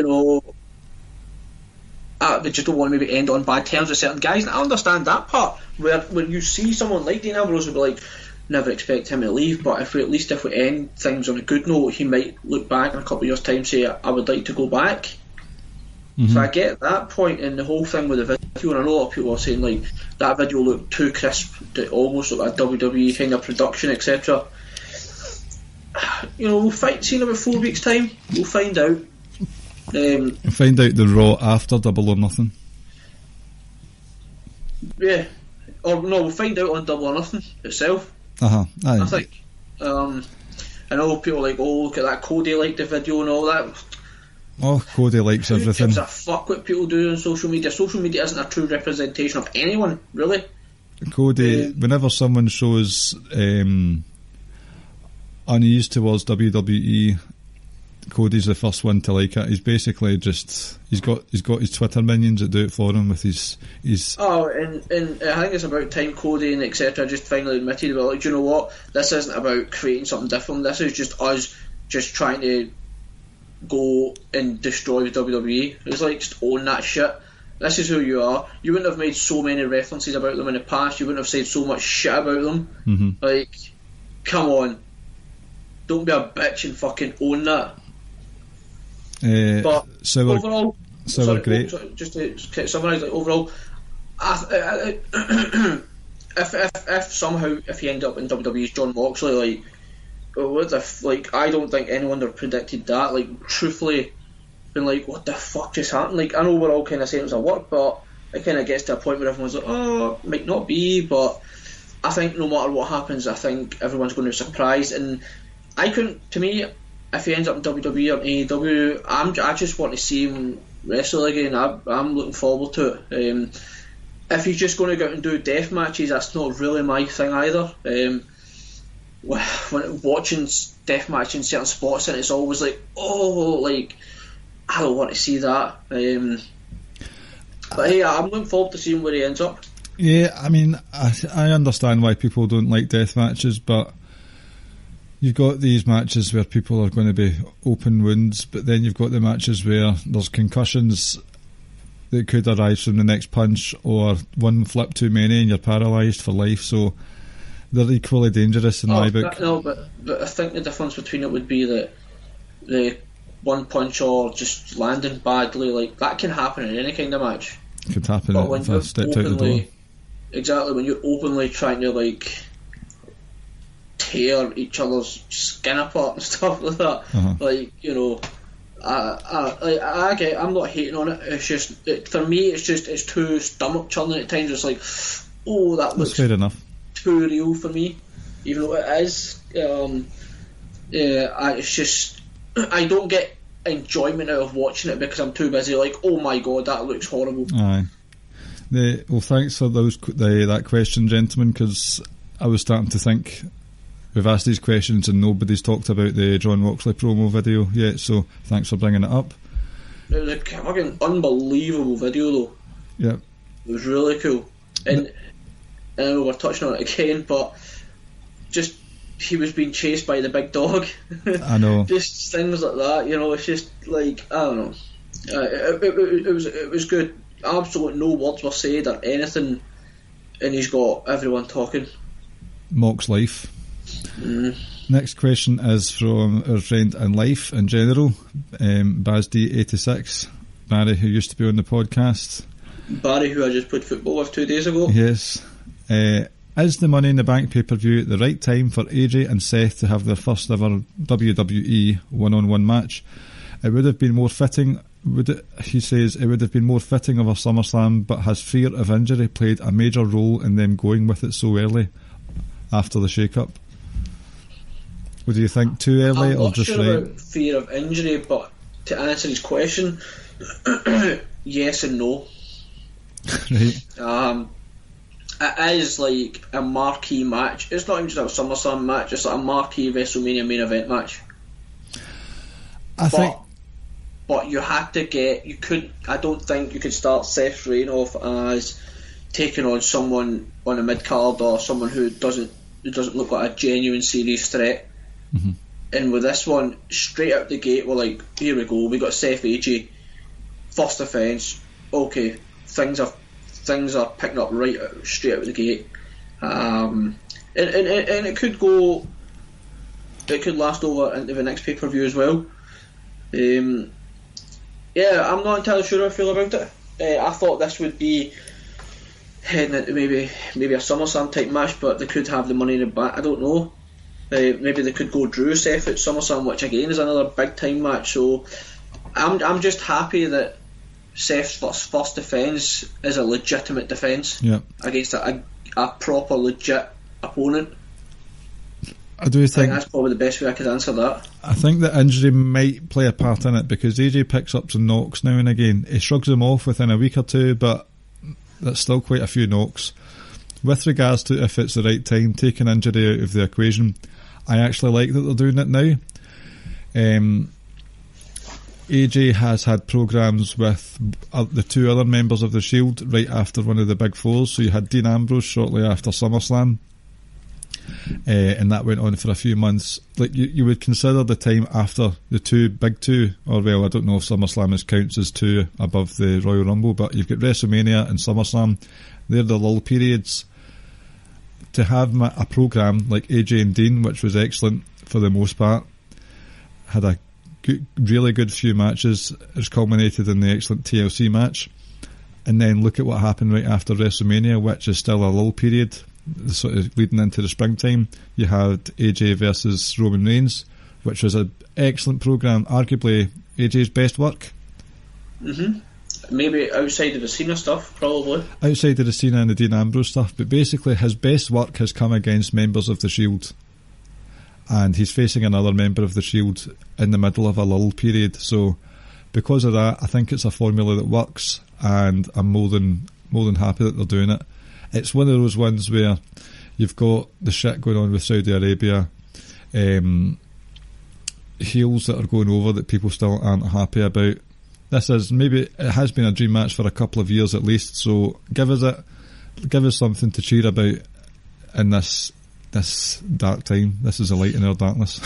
just don't want to maybe end on bad terms with certain guys, and I understand that part. Where when you see someone like Dean Ambrose, would be like, never expect him to leave, but if we end things on a good note, he might look back in a couple of years' time and say, I would like to go back. So I get that point, and the whole thing with the video, and I know a lot of people are saying, like, that video looked too crisp, to almost like a WWE kind of production, etc. We'll see in about 4 weeks' time. We'll find out. Find out the Raw after Double or Nothing. Yeah. Or no, we'll find out on Double or Nothing itself. I think. I know people are like, oh, look at that, Cody liked the video and all that. Oh, Cody likes everything. Who gives a fuck what people do on social media? Social media isn't a true representation of anyone, really. Cody, whenever someone shows unease towards WWE, Cody's the first one to like it. He's basically just he's got his Twitter minions that do it for him with his. And I think it's about time Cody and etc. just finally admitted, well, like, do you know what? This isn't about creating something different. This is just us just trying to go and destroy the WWE. It's like, just own that shit. This is who you are. You wouldn't have made so many references about them in the past. You wouldn't have said so much shit about them. Like, come on, don't be a bitch and fucking own that. But overall, great. Just to summarise, like, overall, if somehow he ended up in WWE's John Moxley, like, I don't think anyone would have predicted that. Like, truthfully, been like, what the fuck just happened? Like, I know we're all kind of saying it was a work, but it kind of gets to a point where everyone's like, oh, it might not be. But I think no matter what happens, I think everyone's going to be surprised. And to me, if he ends up in WWE or AEW, I just want to see him wrestle again. I'm looking forward to it. If he's just going to go out and do death matches, that's not really my thing either. When watching death match in certain spots, and it's always like, oh, like, I don't want to see that. But hey, I'm looking forward to seeing where he ends up. Yeah, I mean, I understand why people don't like death matches, but you've got these matches where people are going to be open wounds, but then you've got the matches where there's concussions that could arise from the next punch, or one flip too many and you're paralysed for life. So they're equally dangerous in my book. But I think the difference between it would be that the one punch or just landing badly, like, that can happen in any kind of match. It could happen if I stepped out the door. exactly, when you're openly trying to like tear each other's skin apart and stuff like that, like, you know, I get, I'm not hating on it. It's just for me, it's too stomach churning at times. It's like, oh, that looks fair enough, too real for me, even though it is. It's just, I don't get enjoyment out of watching it because I'm too busy. Like, oh my god, that looks horrible. Aye. Well, thanks for that question, gentlemen, because I was starting to think we've asked these questions and nobody's talked about the John Moxley promo video yet, so thanks for bringing it up. It was a fucking unbelievable video, though. Yeah. It was really cool. And I know we're touching on it again, but just, he was being chased by the big dog. I know. Just things like that, you know, it's just like, I don't know. It was good. Absolutely no words were said or anything, and he's got everyone talking. Mox life. Next question is from our friend in life in general, BazD86, Barry, who used to be on the podcast. Barry, who I just played football with 2 days ago. Yes. Is the Money in the Bank pay-per-view the right time for AJ and Seth to have their first ever WWE one-on-one match? It would have been more fitting. He says it would have been more fitting of a SummerSlam, but has fear of injury played a major role in them going with it so early after the shake-up? Would you think too early I'm or not just sure right? about fear of injury, but to answer his question, yes and no. Right. It is like a marquee match. It's not even just a SummerSlam match, it's like a marquee WrestleMania main event match. But you had to get, I don't think you could start Seth's reign off as taking on someone on a mid card or someone who doesn't look like a genuine serious threat. Mm-hmm. And with this one, straight out the gate, we're like, here we go, we got Seth AJ, first offence, okay, things are picking up right out, straight out the gate. And it could go, it could last over into the next pay-per-view as well. Yeah, I'm not entirely sure how I feel about it. I thought this would be heading into maybe a SummerSlam type match, but they could have the Money in the Bank. I don't know. Maybe they could go Drew Seth at SummerSlam, which again is another big time match. So I'm just happy that Seth's first defence is a legitimate defence against a proper legit opponent. I think that's probably the best way I could answer that. I think that injury might play a part in it because AJ picks up some knocks now and again. He shrugs them off within a week or two, but that's still quite a few knocks. With regards to if it's the right time, taking injury out of the equation, I actually like that they're doing it now. AJ has had programmes with the two other members of the Shield right after one of the big fours. So you had Dean Ambrose shortly after SummerSlam. And that went on for a few months. Like you would consider the time after the big two, or well, I don't know if SummerSlam counts as two above the Royal Rumble, but you've got WrestleMania and SummerSlam. They're the lull periods. To have a programme like AJ and Dean, which was excellent for the most part, had a really good few matches. It's culminated in the excellent TLC match, and then look at what happened right after WrestleMania, which is still a lull period. Sort of leading into the springtime, you had AJ versus Roman Reigns, which was an excellent programme, arguably AJ's best work. Maybe outside of the Cena stuff, probably. Outside of the Cena and the Dean Ambrose stuff, but basically his best work has come against members of the Shield. And he's facing another member of the Shield in the middle of a lull period. So because of that, I think it's a formula that works, and I'm more than happy that they're doing it. It's one of those ones where you've got the shit going on with Saudi Arabia, heels that are going over that people still aren't happy about. This is, maybe it has been a dream match for a couple of years at least, so give us something to cheer about in this dark time. This is a light in our darkness.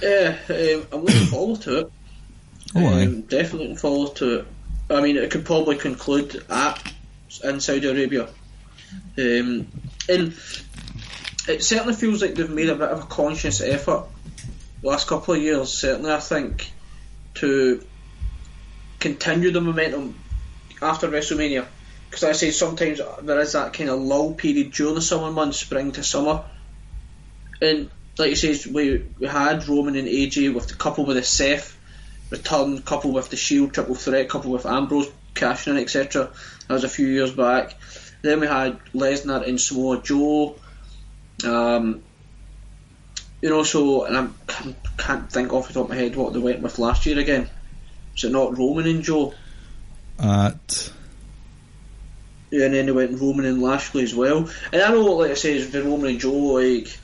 Yeah, I'm looking forward to it. Definitely looking forward to it. I mean, it could probably conclude in Saudi Arabia. And it certainly feels like they've made a bit of a conscious effort the last couple of years, certainly I think, to continue the momentum after WrestleMania. because I say sometimes there is that kind of lull period during the summer months, spring to summer, and like you say, we had Roman and AJ with the couple with the Seth return, couple with the Shield triple threat, couple with Ambrose cashing in, etc. That was a few years back. Then we had Lesnar and Samoa Joe. So, and I can't think off the top of my head what they went with last year again. Was it not Roman and Joe? Yeah, and then they went Roman and Lashley as well. And I know, like I say, the Roman and Joe, like,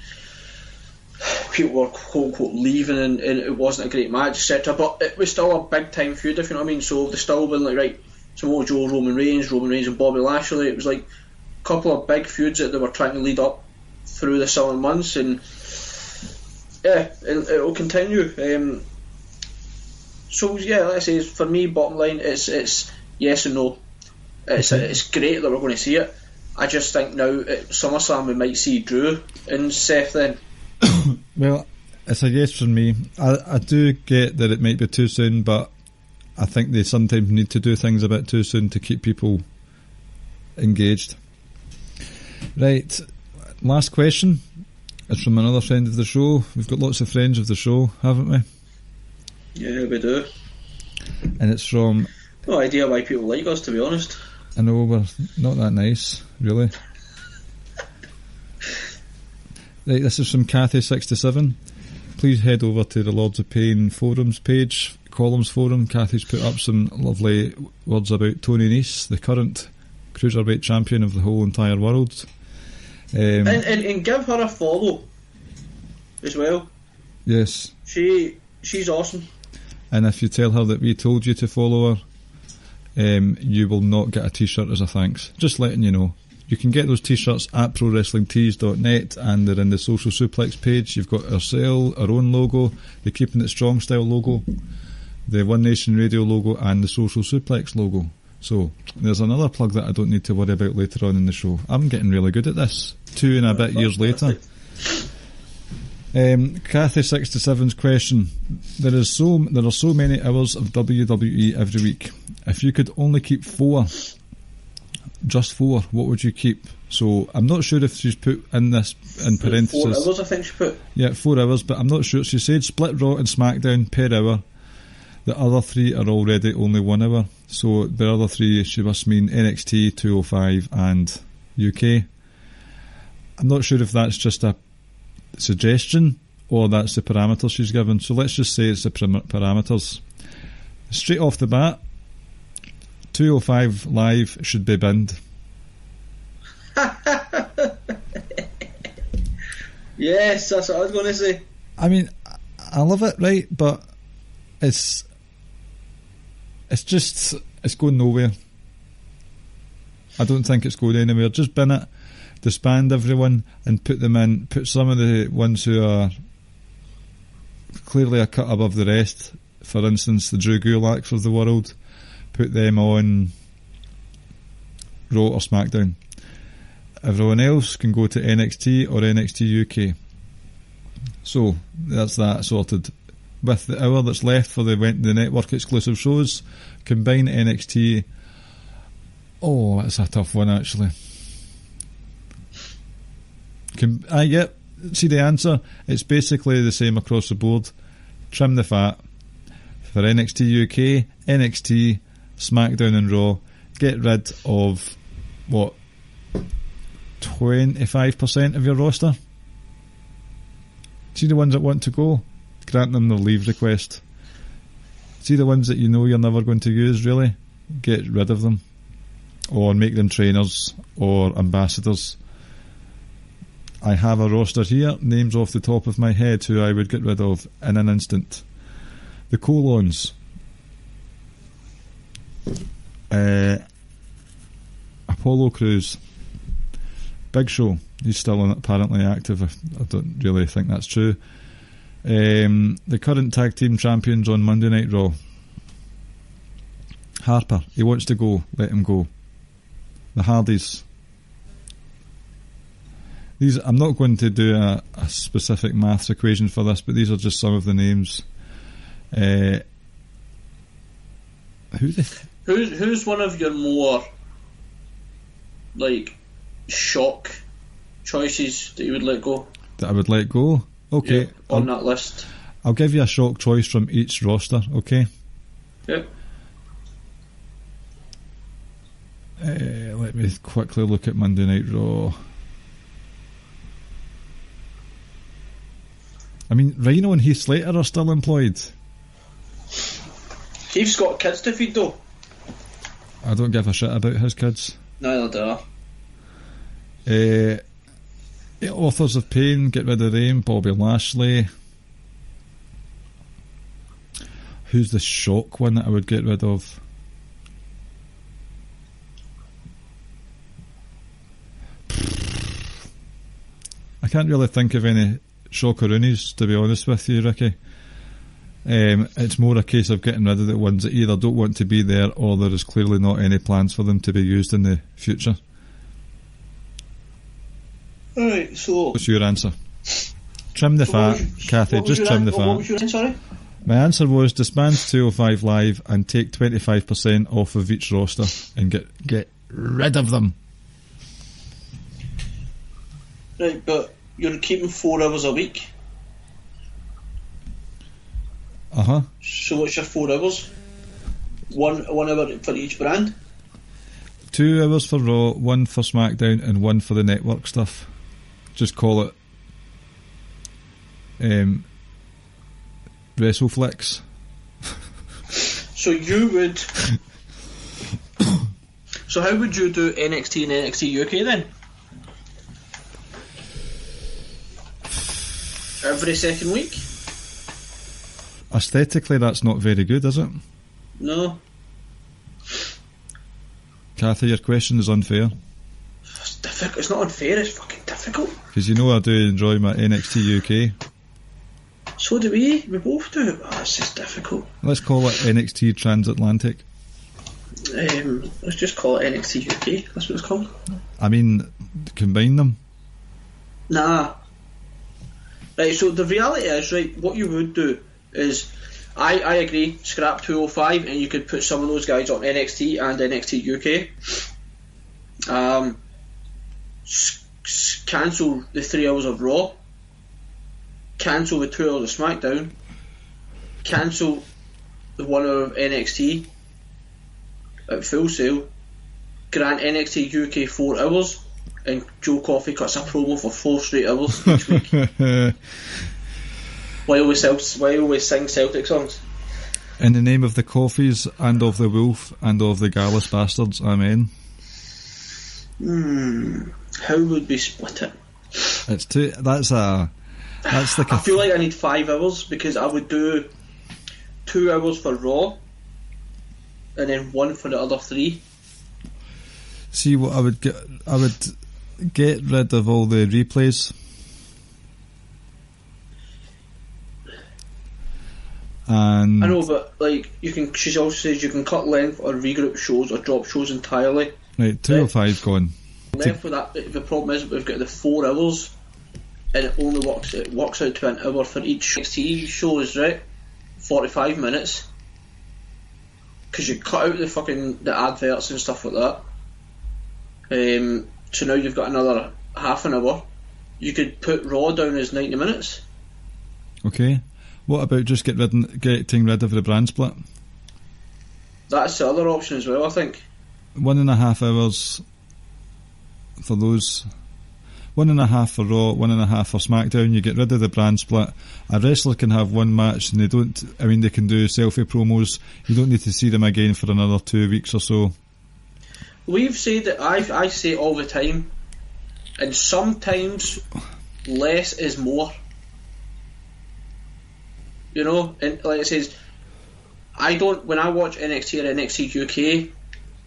people were quote unquote leaving and it wasn't a great match, etc. But it was still a big time feud, if you know what I mean. So they still been like, right, Samoa Joe, Roman Reigns and Bobby Lashley. It was like a couple of big feuds that they were trying to lead up through the summer months, and yeah, it'll continue. So yeah, like I say, for me, bottom line, it's yes and no. It's great that we're going to see it. I just think now at SummerSlam we might see Drew and Seth then. Well, it's a yes from me. I do get that it might be too soon, but I think they sometimes need to do things a bit too soon to keep people engaged. Right, last question. It's from another friend of the show. We've got lots of friends of the show, haven't we? Yeah, we do. And it's from... No idea why people like us, to be honest. I know, we're not that nice, really. Right, this is from Kathy67. Please head over to the Lords of Pain forums page, columns forum. Kathy's put up some lovely words about Tony Nese, the current cruiserweight champion of the whole entire world. And give her a follow as well. Yes. She's awesome. And if you tell her that we told you to follow her, you will not get a t-shirt as a thanks. Just letting you know. You can get those t-shirts at prowrestlingtees.net, and they're in the Social Suplex page. You've got our own logo, the Keeping It Strong style logo, the One Nation Radio logo, and the Social Suplex logo. So there's another plug that I don't need to worry about later on in the show. I'm getting really good at this. 2 and a bit years later. Kathy67's question: there are so many hours of WWE every week. If you could only keep 4, just 4, what would you keep? So I'm not sure if she's put in this in parentheses. 4 hours, I think she put. Yeah, 4 hours, but I'm not sure. She said split Raw and SmackDown per hour. The other 3 are already only 1 hour. So the other 3, she must mean NXT, 205 and UK. I'm not sure if that's just a suggestion or that's the parameters she's given. So let's just say it's the parameters. Straight off the bat, 205 live should be binned. Yes, that's what I was going to say. I mean, I love it, right? But it's going nowhere. I don't think it's going anywhere. Just bin it, disband everyone, and put them in. Put some of the ones who are clearly a cut above the rest. For instance, the Drew Gulaks of the world. Put them on Raw or SmackDown. Everyone else can go to NXT or NXT UK. So that's that sorted. With the hour that's left for the network exclusive shows, combine NXT. Oh, that's a tough one actually. Yep, see the answer? It's basically the same across the board. Trim the fat. For NXT UK, NXT, SmackDown and Raw, get rid of, 25% of your roster? See the ones that want to go? Grant them their leave request. See the ones that you know you're never going to use, really? Get rid of them. Or make them trainers or ambassadors. I have a roster here, names off the top of my head who I would get rid of in an instant. The Colons. Apollo Crews. Big Show. He's still apparently active. I don't really think that's true. The current tag team champions on Monday Night Raw. Harper. He wants to go. Let him go. The Hardys. I'm not going to do a specific maths equation for this, but these are just some of the names. Who's one of your more like shock choices that you would let go? That I would let go? Okay. Yeah, on that list. I'll give you a shock choice from each roster, okay? Yep. Let me quickly look at Monday Night Raw. I mean, Rhino and Heath Slater are still employed. Heath's got kids to feed though. I don't give a shit about his kids. Neither do I. Authors of Pain, get rid of them. Bobby Lashley. Who's the shock one that I would get rid of? I can't really think of any shockeroonies, to be honest with you, Ricky. It's more a case of getting rid of the ones that either don't want to be there or there is clearly not any plans for them to be used in the future. Alright, so... What's your answer? Trim the fat, Kathy, just trim the fat. What was your answer, sorry? My answer was disband 205 Live and take 25% off of each roster and get rid of them. Right, but you're keeping 4 hours a week. Uh-huh. So what's your 4 hours? One hour for each brand? 2 hours for Raw, 1 for SmackDown and 1 for the network stuff. Just call it WrestleFlex. So you would... So how would you do NXT and NXT UK then? Every second week? Aesthetically, that's not very good, is it? No. Kathy, your question is unfair. It's difficult. It's not unfair, it's fucking difficult. Because you know I do enjoy my NXT UK. So do we. We both do. Oh, it's just difficult. Let's call it NXT Transatlantic. Let's just call it NXT UK. That's what it's called. I mean, combine them. Nah. Right, so the reality is, right, what you would do is, I agree, scrap 205 and you could put some of those guys on NXT and NXT UK. Cancel the 3 hours of Raw. Cancel the 2 hours of SmackDown. Cancel the 1 hour of NXT at Full Sail. Grant NXT UK 4 hours. And Joe Coffey cuts a promo for 4 straight hours each week. While we sing Celtic songs. In the name of the Coffees and of the Wolf and of the Gallus Bastards, amen. How would we split it? It's too. That's like I feel like I need 5 hours because I would do 2 hours for Raw and then 1 for the other 3. See what I would get. I would get rid of all the replays. And I know, but like you can. She also says you can cut length or regroup shows or drop shows entirely. Right, 205 gone. Left with that. The problem is we've got the 4 hours, and it works out to an hour for each NXT shows, right? 45 minutes. Because you cut out the adverts and stuff like that. So now you've got another half an hour. You could put Raw down as 90 minutes. Okay. What about just getting rid of the brand split? That's the other option as well, I think. 1.5 hours for those. 1.5 for Raw, 1.5 for SmackDown. You get rid of the brand split. A wrestler can have one match and they can do selfie promos. You don't need to see them again for another 2 weeks or so. We've said that I say all the time, and sometimes less is more. You know, and like it says, when I watch NXT or NXT UK,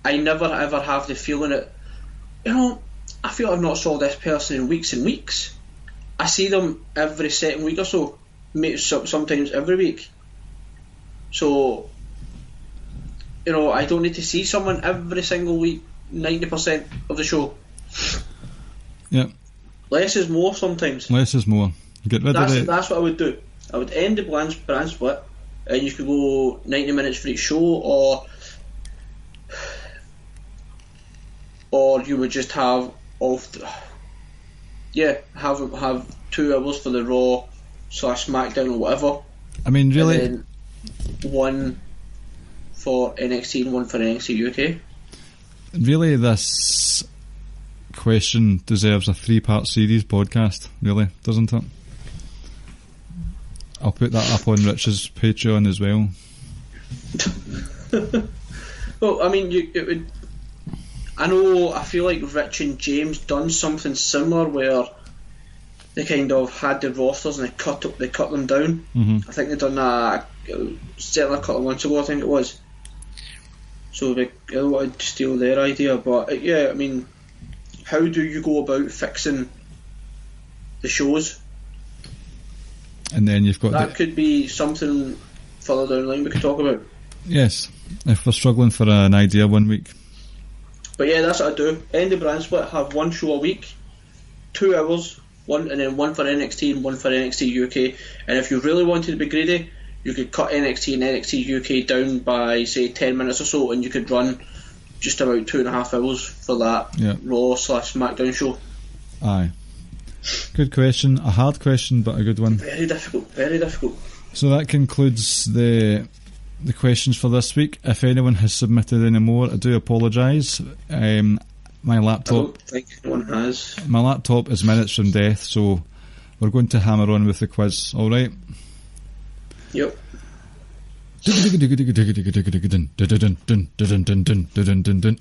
I never ever have the feeling that, you know, I feel I've not saw this person in weeks and weeks. I see them every second week or so, sometimes every week. So, you know, I don't need to see someone every single week, 90% of the show. Yeah. Less is more sometimes. Less is more. Get rid of it. That's what I would do. I would end the brand split, and you could go 90 minutes for each show, or or you would just have have 2 hours for the Raw / SmackDown or whatever. I mean, really, and then one for NXT and one for NXT UK. Really, this question deserves a 3-part series podcast, really, doesn't it? I'll put that up on Rich's Patreon as well. Well, I mean, it would. I feel like Rich and James done something similar where they kind of had the rosters and they cut them down. Mm-hmm. I think they done that certainly a couple of months ago, I think it was. So they wanted to steal their idea, but yeah, I mean, how do you go about fixing the shows? And then you've got that could be something further down the line we could talk about. Yes, if we're struggling for an idea one week. But yeah, that's what I do. End the brand split, have one show a week, 2 hours, one for NXT and one for NXT UK. And if you really wanted to be greedy, you could cut NXT and NXT UK down by, say, 10 minutes or so, and you could run just about 2.5 hours for that Raw / SmackDown show. Aye. Good question. A hard question, but a good one. Very difficult, very difficult. So that concludes the questions for this week. If anyone has submitted any more, I do apologise. My laptop... I don't think anyone has. My laptop is minutes from death, so we're going to hammer on with the quiz, alright? Yep.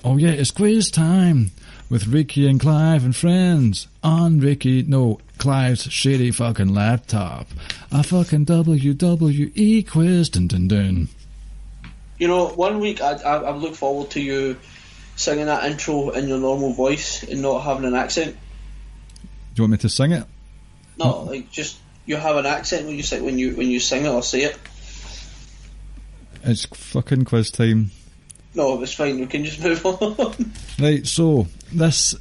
Oh yeah, it's quiz time with Ricky and Clive and friends on Clive's shitty fucking laptop. A fucking WWE quiz. Dun, dun, dun. You know, one week I look forward to you singing that intro in your normal voice and not having an accent. Do you want me to sing it? No, like just you have an accent when you sing it or say it. It's fucking quiz time. No, it's fine. We can just move on. Right, so this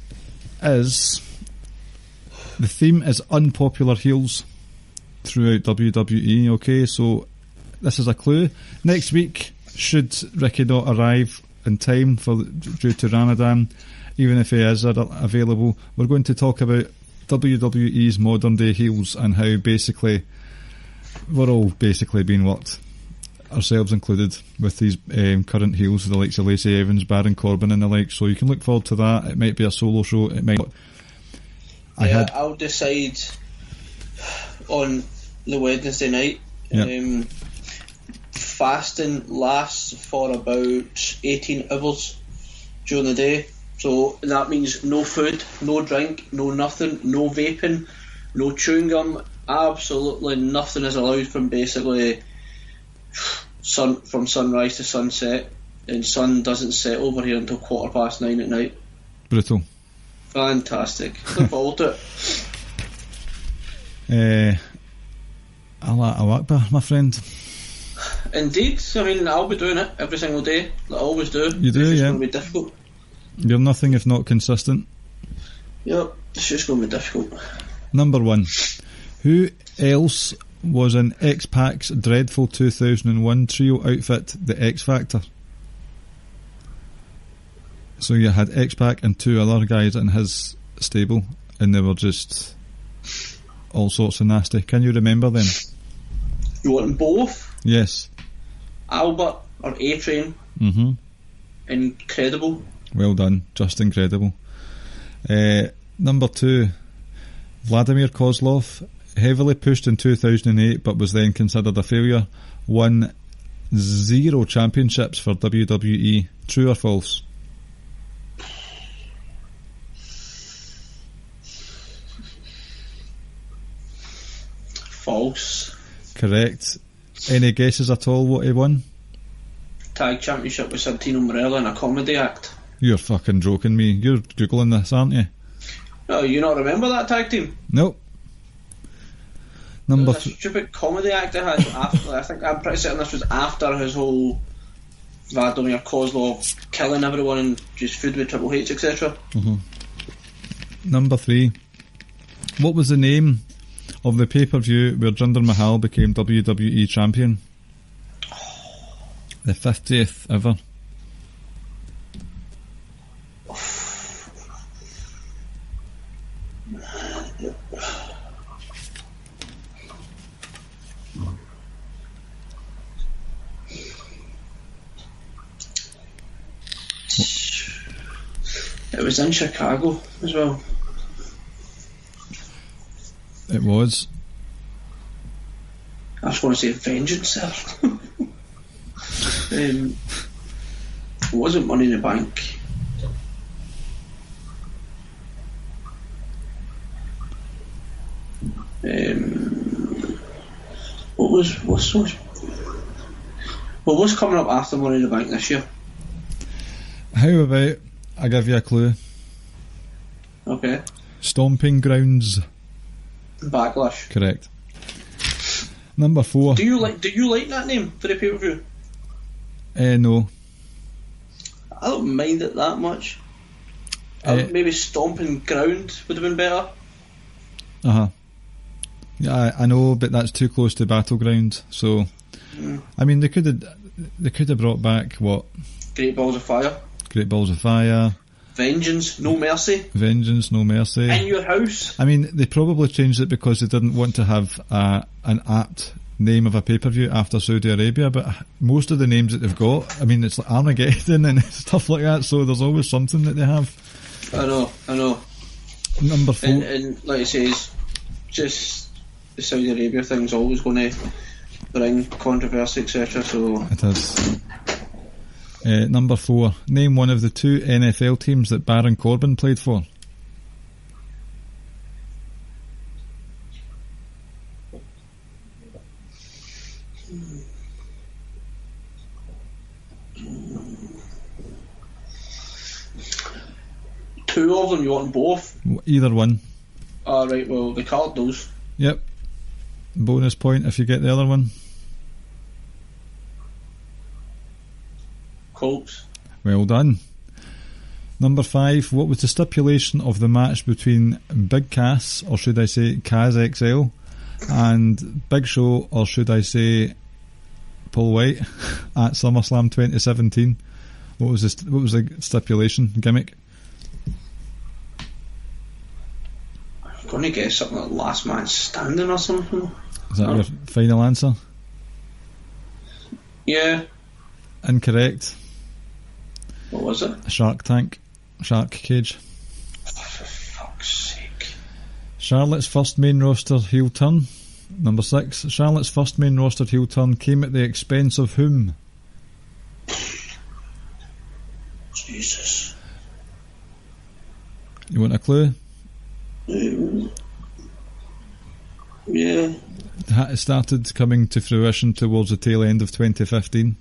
is the theme is unpopular heels throughout WWE. Okay, so this is a clue. Next week, should Ricky not arrive in time due to Ramadan, even if he is available, we're going to talk about WWE's modern day heels and how basically we're all basically being worked, ourselves included, with these current heels, the likes of Lacey Evans, Baron Corbin and the like. So you can look forward to that. It might be a solo show, it might not. I'll decide on the Wednesday night. Yep. Fasting lasts for about 18 hours during the day, so that means no food, no drink, no nothing, no vaping, no chewing gum, absolutely nothing is allowed from basically from sunrise to sunset, and sun doesn't set over here until 9:15 at night. Brutal. Fantastic. Look forward to it. Allah Akbar, my friend. Indeed, I mean, I'll be doing it every single day, like I always do. You do, it's just yeah. going to be difficult. You're nothing if not consistent. Yep, it's just going to be difficult. Number 1. Who else was in X-Pac's dreadful 2001 trio outfit, the X Factor? So you had X-Pac and 2 other guys in his stable, and they were just all sorts of nasty. Can you remember them? You want them both? Yes. Albert or A-Train. Mm-hmm. Incredible. Well done, just incredible. Number 2, Vladimir Kozlov, heavily pushed in 2008 but was then considered a failure, won 0 championships for WWE. True or false? False. Correct. Any guesses at all what he won? Tag championship with Santino Marella in a comedy act. You're fucking joking me. You're googling this, aren't you? No, you not remember that tag team? Nope. Number stupid comedy act I had after. I'm pretty certain this was after his whole Vladimir Kozlov killing everyone and just food with Triple H, etc. Mm-hmm. Number 3. What was the name of the pay-per-view where Jinder Mahal became WWE champion? The 50th ever. It was in Chicago as well. It was. I was going to say Vengeance there. It wasn't Money in the Bank. What's coming up after Money in the Bank this year? How about I give you a clue? Okay. Stomping Grounds. Backlash. Correct. Number 4. Do you like that name for the pay-per-view? No. I don't mind it that much. Maybe Stomping Ground would have been better. Yeah, I know, but that's too close to Battleground. So, I mean, they could have brought back what? Great Balls of Fire. Great Balls of Fire. Vengeance, No Mercy. Vengeance, No Mercy. In Your House. I mean, they probably changed it because they didn't want to have an apt name of a pay-per-view after Saudi Arabia, but most of the names that they've got, I mean, it's like Armageddon and stuff like that, so there's always something that they have. I know. Number 4. And like I say, just the Saudi Arabia thing's always going to bring controversy, etc. So it is. Number 4. Name one of the 2 NFL teams that Baron Corbin played for. Two of them, you want both? Either one. Right, well, the Cardinals. Yep. Bonus point if you get the other one. Colts. Well done. Number 5. What was the stipulation of the match between Big Cass, or should I say Kaz XL, and Big Show, or should I say Paul White, at SummerSlam 2017? What was the stipulation gimmick? I'm going to guess something like Last Man Standing or something. Is that your final answer? Yeah. Incorrect. What was it? Shark Cage. Oh, for fuck's sake. Charlotte's first main roster heel turn. Number 6. Charlotte's first main roster heel turn came at the expense of whom? Jesus. You want a clue? Yeah. It started coming to fruition towards the tail end of 2015.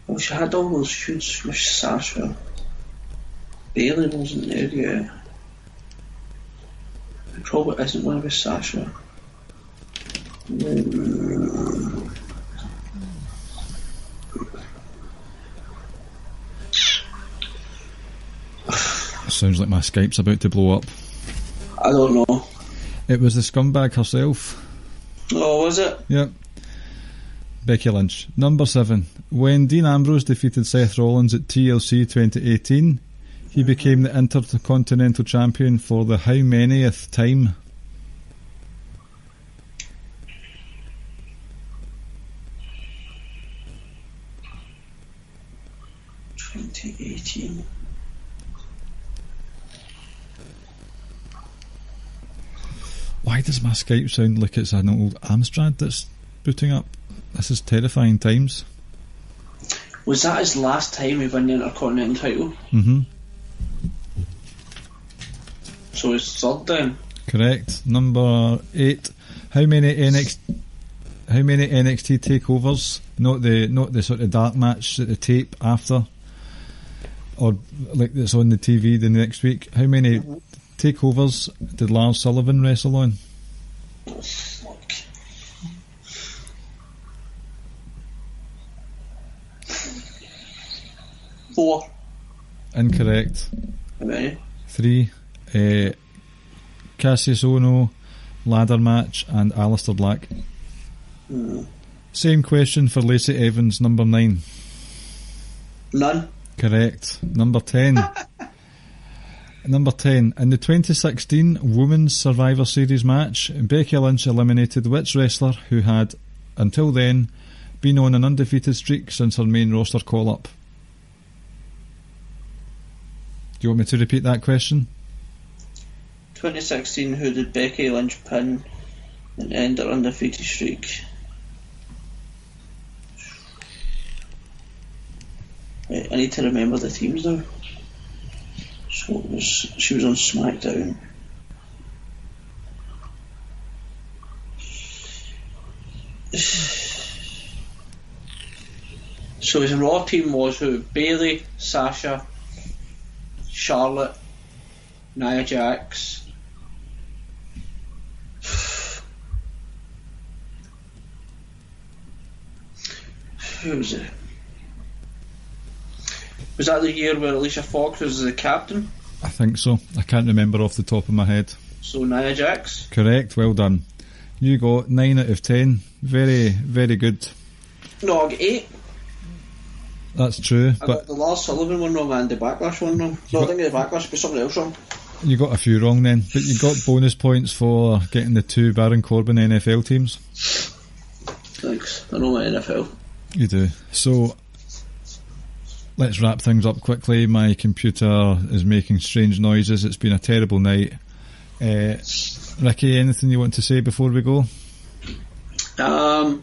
Well, she had all those shoots with Sasha. Bailey wasn't there yet. It probably isn't one with Sasha. Sounds like my Skype's about to blow up. I don't know. It was the scumbag herself. Oh, was it? Yep. Becky Lynch. Number 7. When Dean Ambrose defeated Seth Rollins at TLC 2018, he became the Intercontinental Champion for the how manyth time? Why does my Skype sound like it's an old Amstrad that's booting up? This is terrifying times. Was that his last time he won the Intercontinental title? Mm-hmm. So his third then? Correct. Number 8. How many NXT takeovers? Not the sort of dark match at the tape after, or like that's on the TV the next week. How many takeovers did Lars Sullivan wrestle on? Oh, fuck. Four. Incorrect. How many? 3. Cassius Ohno, ladder match, and Aleister Black. Same question for Lacey Evans, number 9. None. Correct. Number 10. Number 10. In the 2016 Women's Survivor Series match, Becky Lynch eliminated which wrestler who had, until then, been on an undefeated streak since her main roster call-up? Do you want me to repeat that question? 2016, who did Becky Lynch pin and end her undefeated streak? Right, I need to remember the teams now. So she was on SmackDown. So his Raw team was who? Bayley, Sasha, Charlotte, Nia Jax. Who was it? Was that the year where Alicia Fox was the captain? I think so. I can't remember off the top of my head. So Nia Jax? Correct, well done. You got 9 out of 10. Very, very good. No, I got 8. That's true, I but got the Lars Sullivan one wrong and the Backlash one wrong. No, I think the Backlash, but something else wrong. you got a few wrong then. But you got bonus points for getting the 2 Baron Corbin NFL teams. Thanks. I know my NFL. You do. So let's wrap things up quickly. My computer is making strange noises. It's been a terrible night. Ricky, anything you want to say before we go? Well,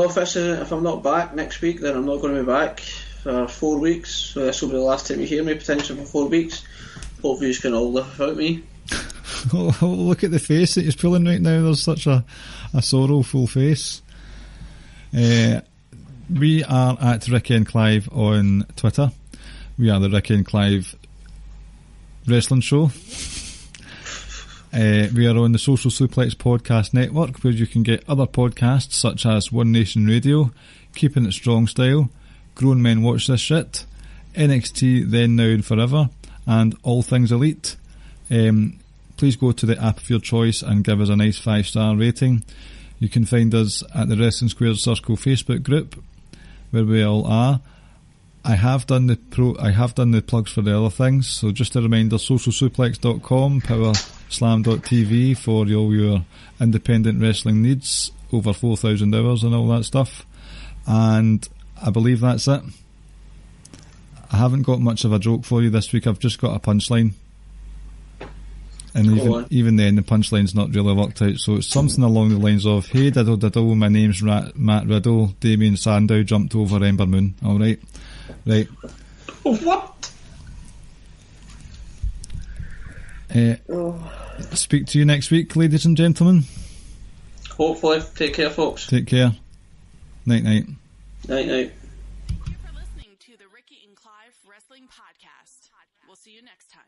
if I'm not back next week, then I'm not going to be back for 4 weeks. So this will be the last time you hear me, potentially for 4 weeks. Hopefully you can all live without me. Oh, look at the face that he's pulling right now. There's such a sorrowful face. We are at Ricky and Clive on Twitter. We are the Ricky and Clive Wrestling Show. We are on the Social Suplex Podcast Network, where you can get other podcasts such as One Nation Radio, Keeping It Strong Style, Grown Men Watch This Shit, NXT Then, Now and Forever, and All Things Elite. Please go to the app of your choice and give us a nice 5-star rating. You can find us at the Wrestling Squares Circle Facebook group, where we all are. I have done the plugs for the other things, so just a reminder, socialsuplex.com, powerslam.tv for all your independent wrestling needs, over 4,000 hours and all that stuff. And I believe that's it. I haven't got much of a joke for you this week. I've just got a punchline. And even then, the punchline's not really worked out. So it's something along the lines of, "Hey diddle diddle, my name's Matt Riddle. Damien Sandow jumped over Ember Moon." All right, right. What? Speak to you next week, ladies and gentlemen. Hopefully. Take care, folks. Take care. Night night. Night night. Thank you for listening to the Ricky and Clive Wrestling Podcast. We'll see you next time.